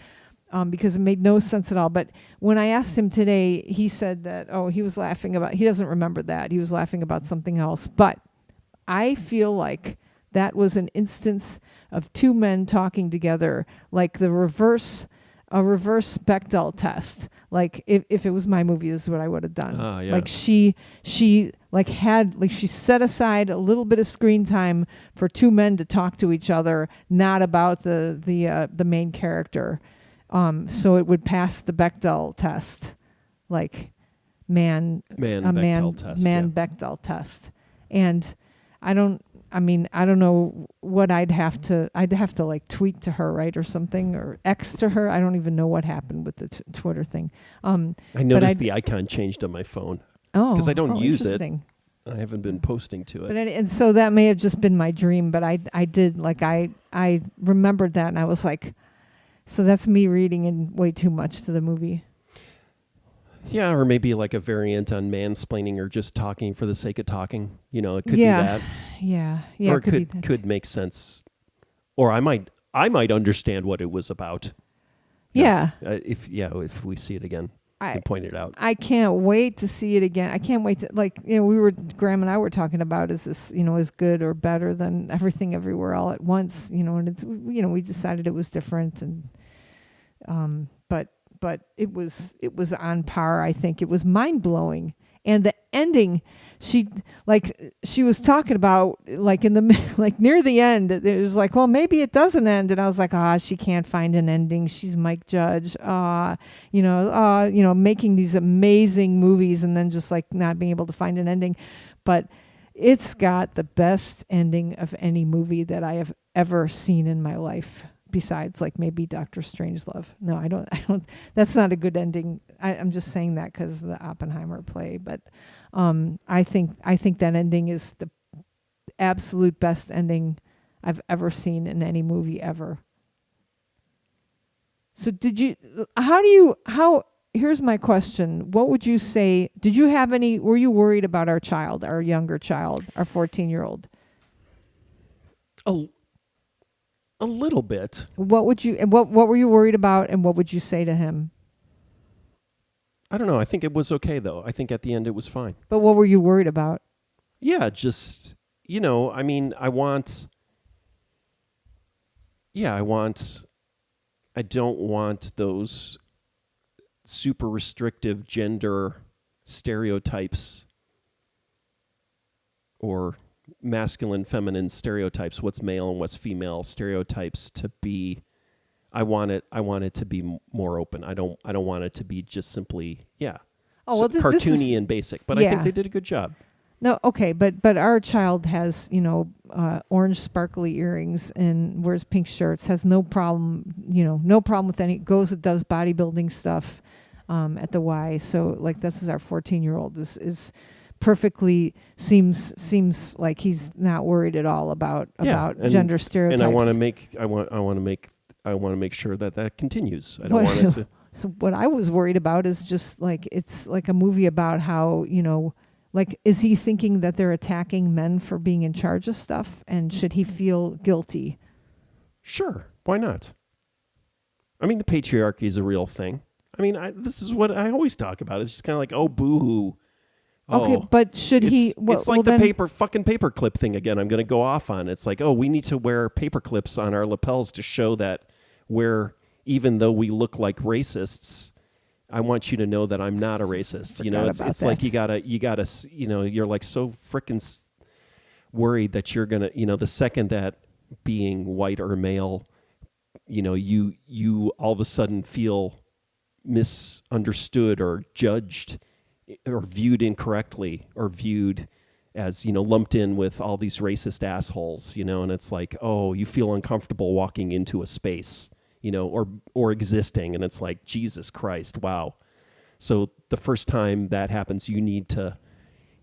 because it made no sense at all. But when I asked him today, he said that, he was laughing about, he doesn't remember that. He was laughing about something else. But I feel like that was an instance of two men talking together, a reverse Bechdel test. If it was my movie, this is what I would have done. Yeah. She set aside a little bit of screen time for two men to talk to each other, not about the main character. So it would pass the Bechdel test, like Bechdel test. And I don't know what I'd have to like tweet to her, right, or something, or X to her. I don't even know what happened with the Twitter thing. I noticed the icon changed on my phone. Because I don't use it. I haven't been posting to it. And so that may have just been my dream, but I did, like, I remembered that, and I was like, so that's me reading in way too much to the movie. Yeah, or maybe like a variant on mansplaining or just talking for the sake of talking. It could be that. Yeah. Or it could make sense. Or I might understand what it was about. Yeah. If we see it again. And point it out. I can't wait to see it again. I can't wait to, like, Graham and I were talking about, is this, is good or better than Everything Everywhere All at Once, and it's, we decided it was different, and, but it was on par. I think it was mind blowing. And the ending, she was talking about, like, in the, like, near the end, it was like, well, maybe it doesn't end. And I was like, she can't find an ending. She's Mike Judge, making these amazing movies and then just, like, not being able to find an ending. But it's got the best ending of any movie that I have ever seen in my life. Besides, like, maybe Dr. Strangelove. No, I don't. That's not a good ending. I'm just saying that because of the Oppenheimer play. But I think that ending is the absolute best ending I've ever seen in any movie ever. So here's my question. What would you say? Were you worried about our younger child, our 14-year-old? A little bit. What were you worried about, and what would you say to him? I don't know. I think it was okay, though. I think at the end it was fine. But what were you worried about? Yeah, just, I don't want those super restrictive gender stereotypes or masculine, feminine stereotypes, what's male and what's female stereotypes to be. I want it to be more open. I don't want it to be just simply cartoony and basic. But I think they did a good job. No, okay, but our child has orange sparkly earrings and wears pink shirts. Has no problem with any. Does bodybuilding stuff at the Y. So, like, this is our 14-year-old is perfectly seems like he's not worried at all about gender stereotypes. And I want to make sure that continues. I don't want it to. So what I was worried about is just, like, it's like a movie about how, like, is he thinking that they're attacking men for being in charge of stuff, and should he feel guilty? Sure, why not? I mean, the patriarchy is a real thing. I mean, this is what I always talk about. It's just kind of like, oh, boo-hoo. Okay, but should he? It's like the paperclip thing again. I'm going to go off on. It's like, oh, we need to wear paper clips on our lapels to show that even though we look like racists, I want you to know that I'm not a racist. It's like you gotta, you're like so frickin' worried that you're gonna, the second that being white or male, you all of a sudden feel misunderstood or judged or viewed incorrectly or viewed as, lumped in with all these racist assholes, and it's like, oh, you feel uncomfortable walking into a space, or existing. And it's like, Jesus Christ, wow. So the first time that happens, you need to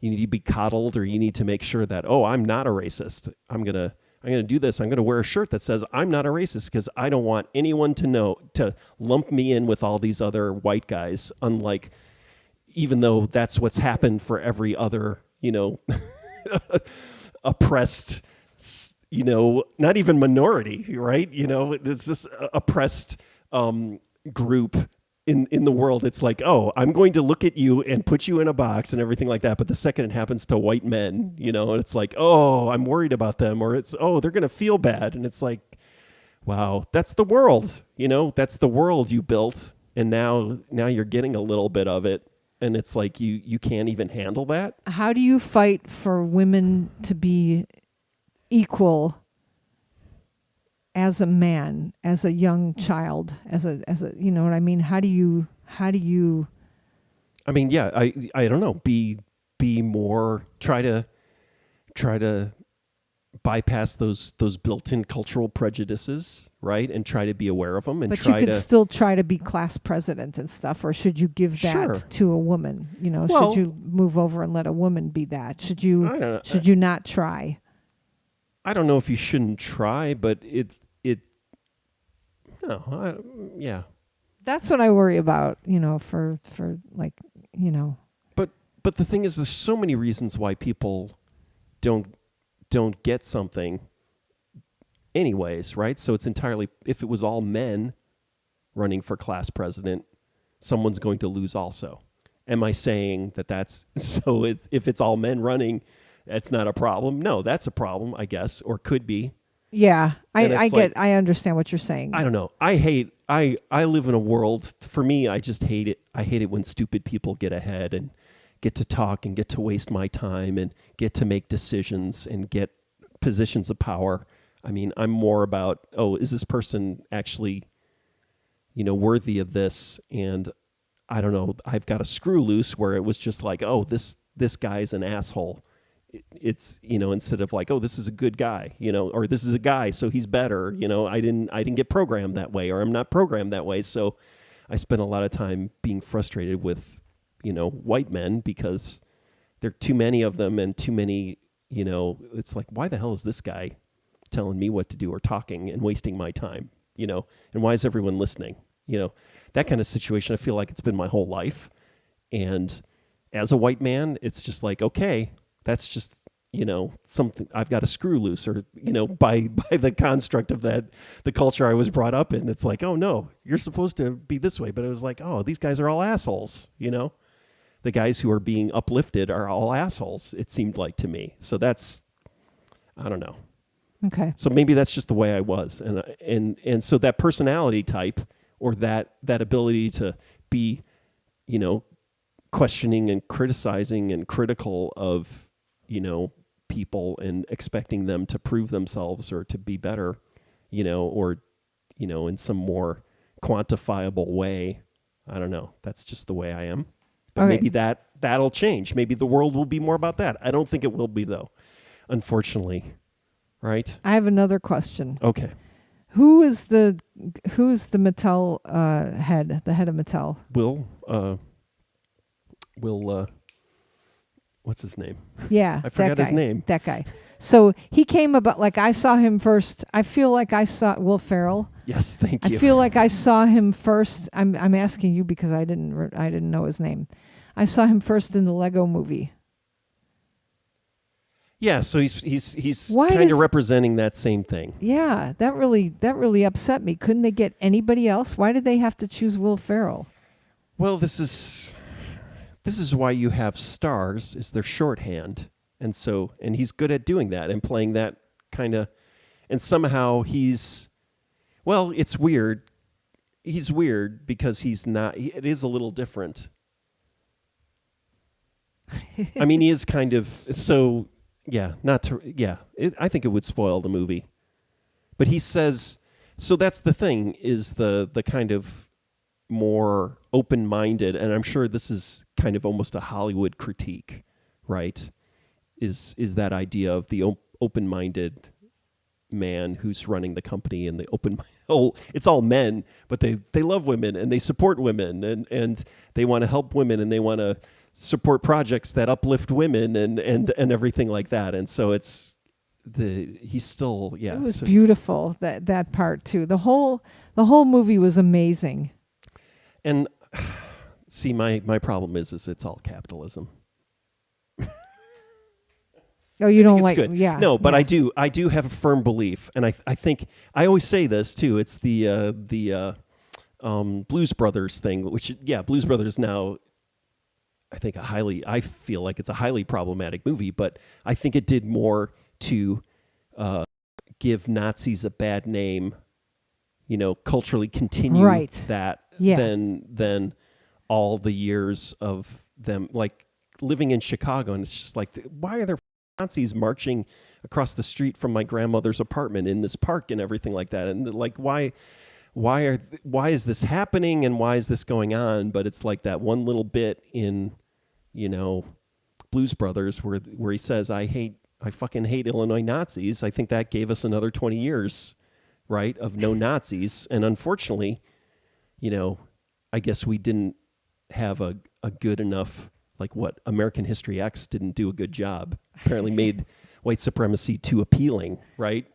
be coddled, or you need to make sure that, oh, I'm not a racist. I'm going to do this. I'm going to wear a shirt that says I'm not a racist because I don't want anyone to lump me in with all these other white guys, even though that's what's happened for every other, oppressed, not even minority, right? It's just oppressed group in the world. It's like, oh, I'm going to look at you and put you in a box and everything like that. But the second it happens to white men, and it's like, oh, I'm worried about them, or it's, oh, they're going to feel bad. And it's like, wow, that's the world, that's the world you built. And now you're getting a little bit of it. And it's like, you can't even handle that. How do you fight for women to be equal as a man, as a young child, as a you know what I mean? How do you I mean, yeah, I don't know. Be more, try to bypass those built-in cultural prejudices, right? And try to be aware of them, and but try you could to still try to be class president and stuff, or should you give that Sure. to a woman? You know, Well, should you move over and let a woman be that? I don't know. Should you not try? I don't know if you shouldn't try, but yeah. That's what I worry about, you know, for like, you know. But the thing is, there's so many reasons why people don't get something anyways, right? So it's entirely, if it was all men running for class president, someone's going to lose also. Am I saying that that's, so if it's all men running, that's not a problem? No, that's a problem, I guess, or could be. Yeah, I understand what you're saying. I don't know. I live in a world, for me, I just hate it. I hate it when stupid people get ahead and get to talk and get to waste my time and get to make decisions and get positions of power. I mean, I'm more about, oh, is this person actually, you know, worthy of this? And I don't know, I've got a screw loose where it was just like, oh, this guy's an asshole. It's, you know, instead of like, oh, this is a good guy, you know, or this is a guy, so he's better, you know. I didn't get programmed that way, or I'm not programmed that way. So I spent a lot of time being frustrated with, you know, white men, because there are too many of them and too many, you know, it's like, why the hell is this guy telling me what to do or talking and wasting my time, you know, and why is everyone listening? You know, that kind of situation, I feel like it's been my whole life. And as a white man, it's just like, okay, that's just, you know, something, I've got a screw loose, or, you know, by the construct of that, the culture I was brought up in, it's like, oh no, you're supposed to be this way. But it was like, oh, these guys are all assholes, you know? The guys who are being uplifted are all assholes, it seemed like to me. So that's, I don't know. Okay. So maybe that's just the way I was. And so that personality type, or that ability to be, you know, questioning and criticizing and critical of, you know, people and expecting them to prove themselves or to be better, you know, or, you know, in some more quantifiable way. I don't know. That's just the way I am. But maybe that'll change. Maybe the world will be more about that. I don't think it will be, though, unfortunately. Right? I have another question. Okay. Who's the Mattel head? The head of Mattel? Will what's his name? Yeah, I forgot his name. That guy. So he came about, like, I saw him first. I feel like I saw Will Ferrell. Yes, thank you. I feel like I saw him first. I'm asking you because I didn't know his name. I saw him first in the Lego Movie. Yeah, so he's kind of representing that same thing. Yeah, that really upset me. Couldn't they get anybody else? Why did they have to choose Will Ferrell? Well, this is why you have stars, is their shorthand. And he's good at doing that and playing that kind of, and somehow it's weird. He's weird because he's not, it is a little different. I mean, he is kind of, so, yeah, I think it would spoil the movie. But he says, so that's the thing, is the kind of more open-minded, and I'm sure this is kind of almost a Hollywood critique, right? Is that idea of the open-minded man who's running the company, and the it's all men, but they love women and they support women, and they want to help women, and they want to support projects that uplift women and everything like that. And so he's still, yeah. It was beautiful, that part too. The whole movie was amazing. And see, my problem is it's all capitalism. Oh, you don't like, good. Yeah. No, but yeah. I do have a firm belief, and I think I always say this too. It's the Blues Brothers thing, which, yeah, Blues Brothers now, I feel like it's a highly problematic movie, but I think it did more to give Nazis a bad name, you know, culturally continue that than all the years of them, like, living in Chicago. And it's just like, why are there Nazis marching across the street from my grandmother's apartment in this park and everything like that. And like, why is this happening and why is this going on? But it's like that one little bit in, Blues Brothers where he says, I fucking hate Illinois Nazis. I think that gave us another 20 years, right, of no Nazis. And unfortunately, I guess we didn't have a good enough, like what American History X didn't do a good job. Apparently made white supremacy too appealing, right?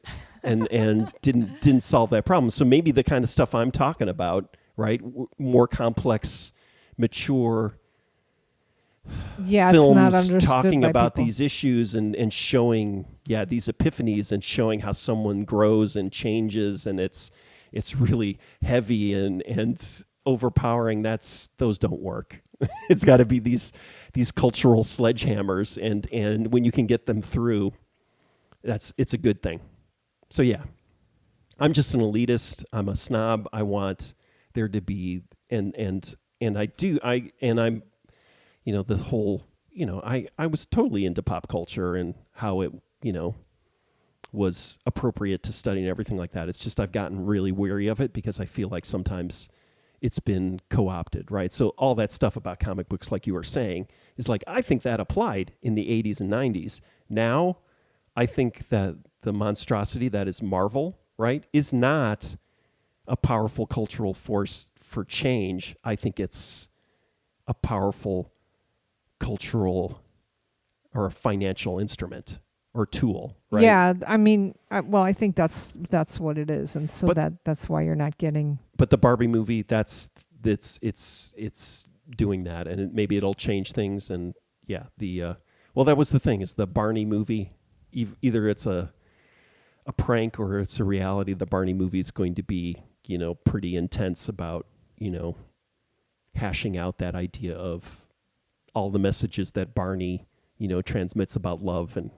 And didn't solve that problem. So maybe the kind of stuff I'm talking about, right, more complex, mature films talking about people. These issues and showing these epiphanies and showing how someone grows and changes, and it's really heavy and overpowering. Those don't work. It's got to be these cultural sledgehammers, and when you can get them through, it's a good thing. So yeah, I'm just an elitist. I'm a snob. I want there to be I'm the whole, I was totally into pop culture and how it, was appropriate to study and everything like that. It's just I've gotten really weary of it because I feel like sometimes it's been co-opted, right? So all that stuff about comic books, like you were saying, is like, I think that applied in the 80s and 90s. Now, I think that the monstrosity that is Marvel, right, is not a powerful cultural force for change. I think it's a powerful cultural or a financial instrument or tool, right? Yeah, I mean, I think that's what it is, and so that's why you're not getting. But the Barbie movie, it's doing that, and maybe it'll change things. And that was the thing, is the Barney movie. Either it's a prank or it's a reality. The Barney movie is going to be, pretty intense about, hashing out that idea of all the messages that Barney, transmits about love. And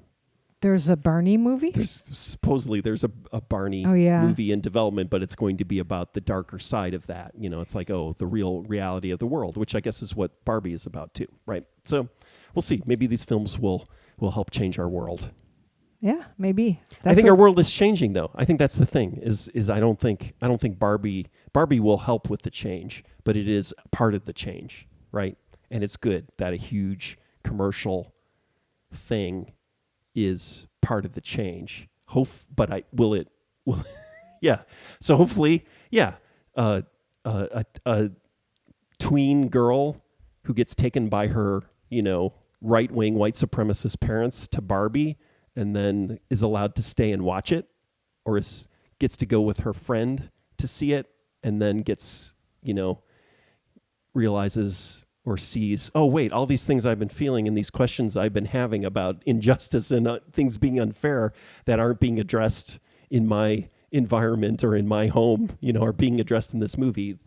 there's a Barney movie? Supposedly there's a Barney movie in development, but it's going to be about the darker side of that. It's like, the real reality of the world, which I guess is what Barbie is about too, right? So we'll see. Maybe these films will help change our world. Yeah, maybe. I think our world is changing, though. I think that's the thing. Is I don't think Barbie will help with the change, but it is part of the change, right? And it's good that a huge commercial thing is part of the change. Yeah. So hopefully, a tween girl who gets taken by her, right-wing white supremacist parents to Barbie, and then is allowed to stay and watch it, or gets to go with her friend to see it, and then gets, realizes or sees, oh, wait, all these things I've been feeling and these questions I've been having about injustice and things being unfair that aren't being addressed in my environment or in my home, are being addressed in this movie,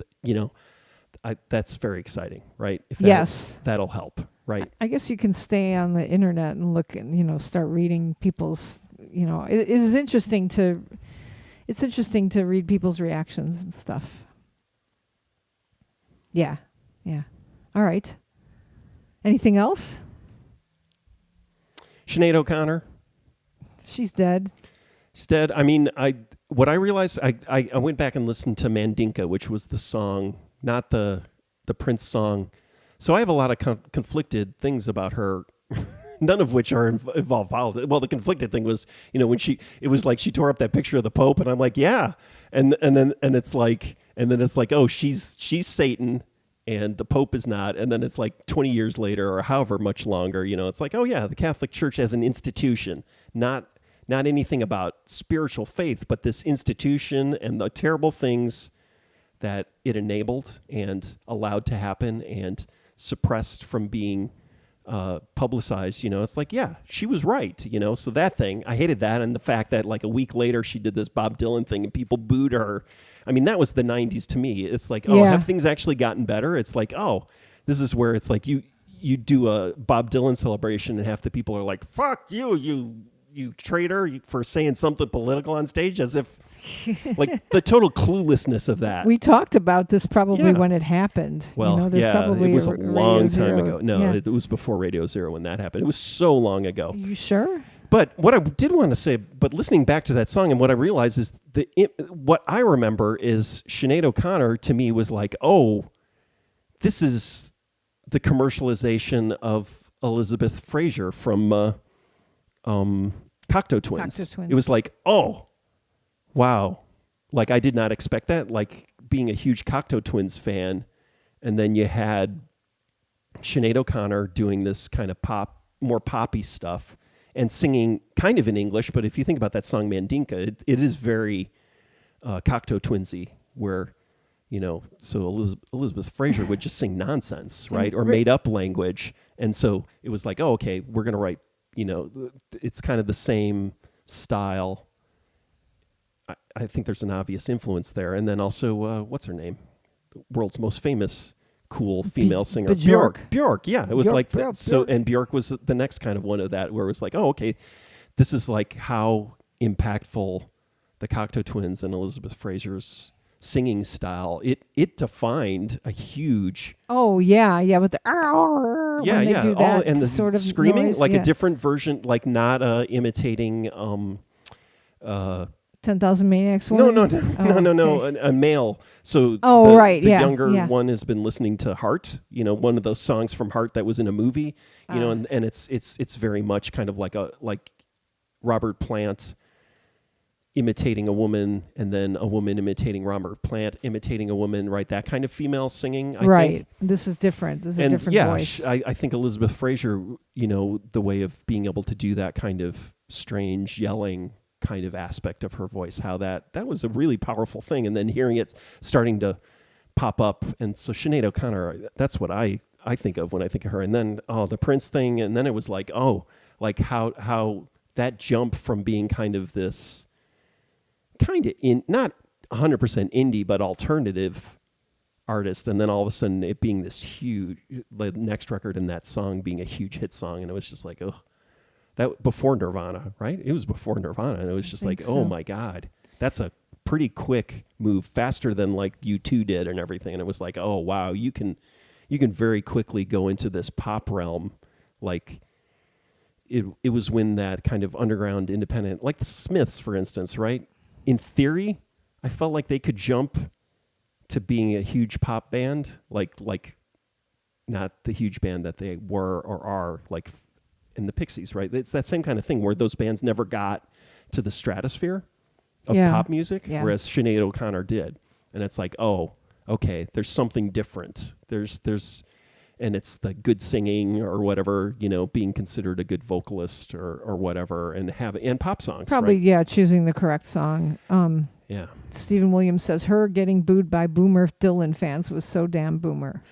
that's very exciting, right? Yes. That'll help. Right. I guess you can stay on the internet and look and, start reading people's, it is interesting to read people's reactions and stuff. Yeah. Yeah. All right. Anything else? Sinead O'Connor. She's dead. She's dead. I mean, what I realized, I went back and listened to Mandinka, which was the song, not the Prince song. So I have a lot of conflicted things about her, none of which are involved politics. Well, the conflicted thing was, when it was like she tore up that picture of the Pope, and I'm like, yeah, and then it's like, oh, she's Satan, and the Pope is not, and then it's like 20 years later or however much longer, it's like, oh yeah, the Catholic Church as an institution, not anything about spiritual faith, but this institution and the terrible things that it enabled and allowed to happen and suppressed from being publicized. It's like, yeah, she was right. So that thing, I hated that, and the fact that like a week later she did this Bob Dylan thing and people booed her. I mean, that was the 90s to me. It's like, have things actually gotten better? It's like, this is where it's like you do a Bob Dylan celebration and half the people are like, fuck you traitor, for saying something political on stage, as if Like the total cluelessness of that. We talked about this probably when it happened. Well, there's probably it was a long time Zero. ago. No, it was before Radio Zero when that happened. It was so long ago. You sure? But what I did want to say, but listening back to that song, and what I realized is what I remember is Sinead O'Connor to me was like, oh, this is the commercialization of Elizabeth Fraser from Cocteau Twins. It was like, oh, wow. Like, I did not expect that. Like, being a huge Cocteau Twins fan, and then you had Sinead O'Connor doing this kind of more poppy stuff and singing kind of in English. But if you think about that song Mandinka, it is very Cocteau Twinsy, where, so Elizabeth Fraser would just sing nonsense, right? Or made up language. And so it was like, oh, okay, we're going to write, it's kind of the same style. I think there's an obvious influence there. And then also, what's her name? The world's most famous cool female singer. Björk. Yeah. It was Björk. So, and Björk was the next kind of one of that, where it was like, oh, okay, this is like how impactful the Cocteau Twins and Elizabeth Fraser's singing style. It defined a huge. Oh yeah, with the when they do that and the sort of screaming, noise, like a different version, like not imitating 10,000 Maniacs. No, a male. So the younger one has been listening to Heart, one of those songs from Heart that was in a movie, and it's very much kind of like Robert Plant imitating a woman, and then a woman imitating Robert Plant imitating a woman, right? That kind of female singing, I think. This is different. This is a different voice. I think Elizabeth Fraser, the way of being able to do that kind of strange yelling kind of aspect of her voice, how that was a really powerful thing. And then hearing it starting to pop up. And so Sinead O'Connor, that's what I think of when I think of her. And then, the Prince thing. And then it was like, how that jump from being kind of this kind of not 100% indie, but alternative artist. And then all of a sudden it being this huge, the next record in that song being a huge hit song. And it was just like, oh, that before Nirvana, right? It was before Nirvana. And it was just like, oh my God, that's a pretty quick move, faster than like U2 did and everything. And it was like, oh wow, you can very quickly go into this pop realm. Like it was when that kind of underground independent, like the Smiths, for instance, right? In theory, I felt like they could jump to being a huge pop band, like not the huge band that they were or are, like in the Pixies, right? It's that same kind of thing where those bands never got to the stratosphere of pop music, whereas Sinead O'Connor did. And it's like, oh, okay, there's something different. And it's the good singing or whatever, being considered a good vocalist or whatever, and pop songs. Probably, right? Choosing the correct song. Yeah. Stephen Williams says her getting booed by Boomer Dylan fans was so damn boomer.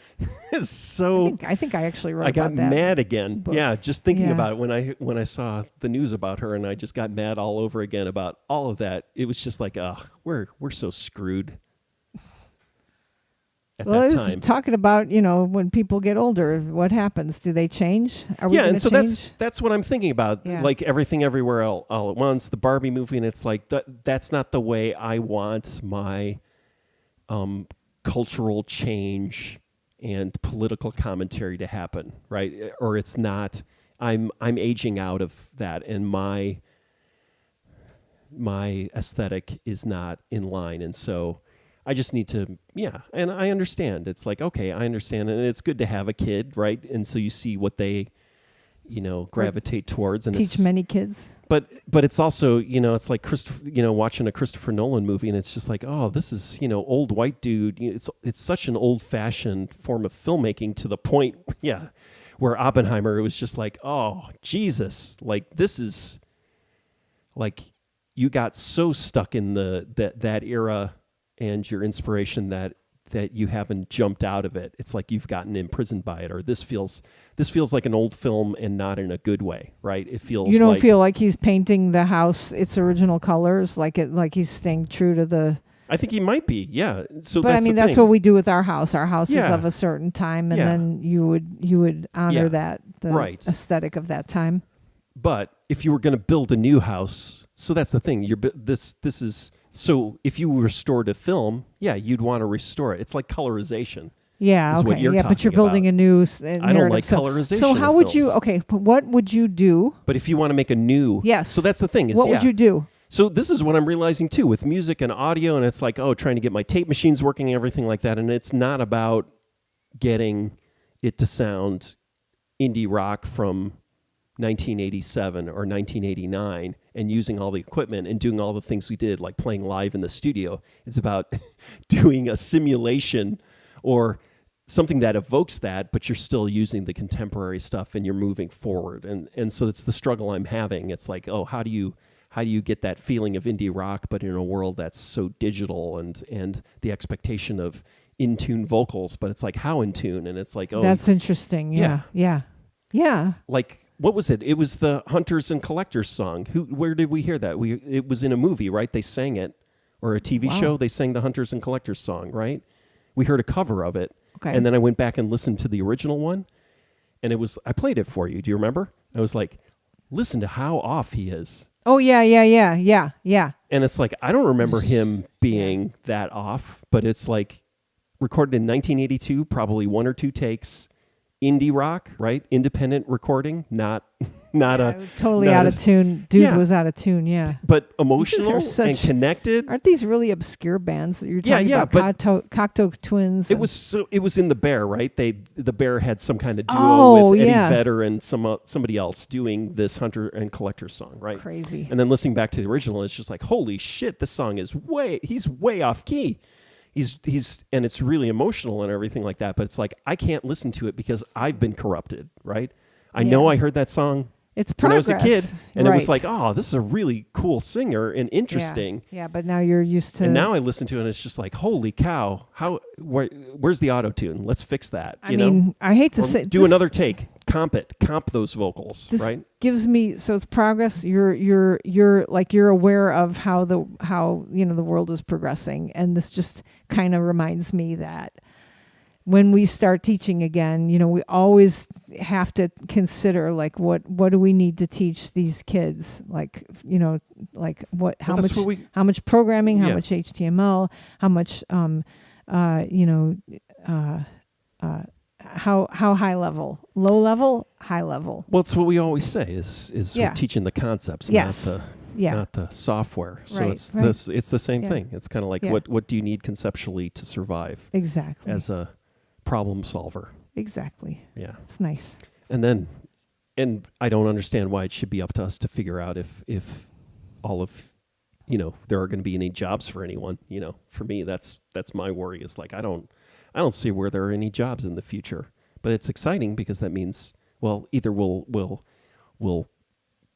So I think I actually wrote I got about that mad again. book. Yeah, just thinking about it when I saw the news about her, and I just got mad all over again about all of that. It was just like, we're so screwed. Well, it was talking about, when people get older, what happens? Do they change? Are we and so change? that's what I'm thinking about. Yeah. Like Everything Everywhere all at Once, the Barbie movie, and it's like that's not the way I want my cultural change and political commentary to happen, right? Or it's not. I'm aging out of that, and my aesthetic is not in line, and so I just need to, and I understand. It's like, okay, I understand, and it's good to have a kid, right? And so you see what they, gravitate towards, and teach many kids. But it's also, it's like watching a Christopher Nolan movie, and it's just like, oh, this is, old white dude. It's such an old-fashioned form of filmmaking to the point, where Oppenheimer, it was just like, oh, Jesus, like this is, like you got so stuck in that era. And your inspiration that you haven't jumped out of it. It's like you've gotten imprisoned by it, or this feels like an old film and not in a good way, right? It feels. You don't feel like he's painting the house its original colors, like he's staying true to the. I think he might be, yeah. So, but that's what we do with our house. Our house is of a certain time, and Yeah. then you would honor that Right. aesthetic of that time. But if you were going to build a new house, so that's the thing. This is So if you restored a film, yeah, you'd want to restore it. It's like colorization. Yeah, is what okay. you're Yeah, but you're talking building about. a new I narrative. don't like So colorization. So how of would you? films. Okay, but what would you do? But if you want to make a new, Yes. So that's the thing. Is what would you do? So this is what I'm realizing too with music and audio, and it's like, oh, trying to get my tape machines working and everything like that. And it's not about getting it to sound indie rock from 1987 or 1989 and using all the equipment and doing all the things we did, like playing live in the studio. It's about doing a simulation or something that evokes that, but you're still using the contemporary stuff and you're moving forward. And so it's the struggle I'm having. It's like, oh, how do you get that feeling of indie rock, but in a world that's so digital and the expectation of in tune vocals, but it's like, how in tune? And it's like, oh, that's interesting. Yeah. Like, what was it? It was the Hunters and Collectors song. Where did we hear that? It was in a movie, right? They sang it, or a TV show. They sang the Hunters and Collectors song, right? We heard a cover of it, and then I went back and listened to the original one, and I played it for you. Do you remember? I was like, listen to how off he is. Oh yeah. And it's like, I don't remember him being that off, but it's like recorded in 1982, probably 1 or 2 takes. Indie rock, right? Independent recording, not totally out of tune. Dude was out of tune, yeah. But emotional and connected. Aren't these really obscure bands that you're talking about? Cocteau Twins. It was in the Bear, right? The Bear had some kind of duo with Eddie Vedder and somebody else doing this Hunter and Collector song, right? Crazy. And then listening back to the original, it's just like, holy shit, this song is he's way off key. He's and it's really emotional and everything like that, but it's like I can't listen to it because I've been corrupted, right? I know I heard that song when I was a kid, and it was like, oh, this is a really cool singer and interesting. Yeah, but now you're used to. And now I listen to it, and it's just like, holy cow! Where's the auto tune? Let's fix that. I mean, I hate to say, do another take, comp those vocals, this right? Gives me it's progress. You're aware of how the world is progressing, and this just kind of reminds me that when we start teaching again, we always have to consider like what do we need to teach these kids, like how much programming, how much HTML, how much how high level, low level, high level. Well, it's what we always say is we're teaching the concepts, not the software. So it's the same thing. It's kind of like what do you need conceptually to survive? Exactly. As a problem solver. Exactly. Yeah. It's nice. And I don't understand why it should be up to us to figure out if all of there are going to be any jobs for anyone. For me, that's my worry. Is like I don't see where there are any jobs in the future. But it's exciting because that means either we'll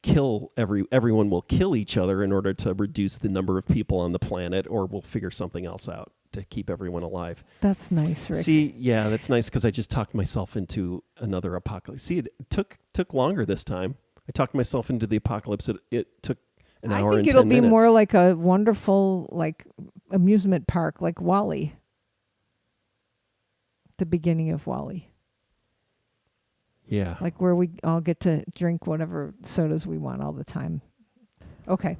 kill everyone will kill each other in order to reduce the number of people on the planet, or we'll figure something else out to keep everyone alive. That's nice, Rick. See, yeah, that's nice because I just talked myself into another apocalypse. See, it took longer this time. I talked myself into the apocalypse. It took an hour and 10 minutes. I think it'll be more like a wonderful amusement park, like WALL-E. The beginning of WALL-E. Yeah. Like where we all get to drink whatever sodas we want all the time. Okay.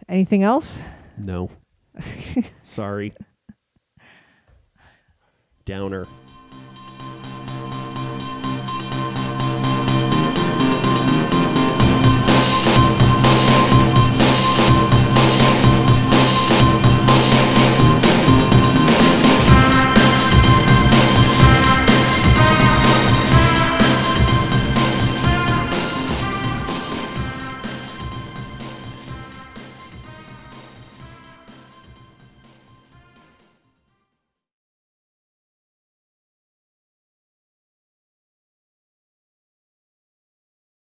Anything else? No. Sorry. Downer.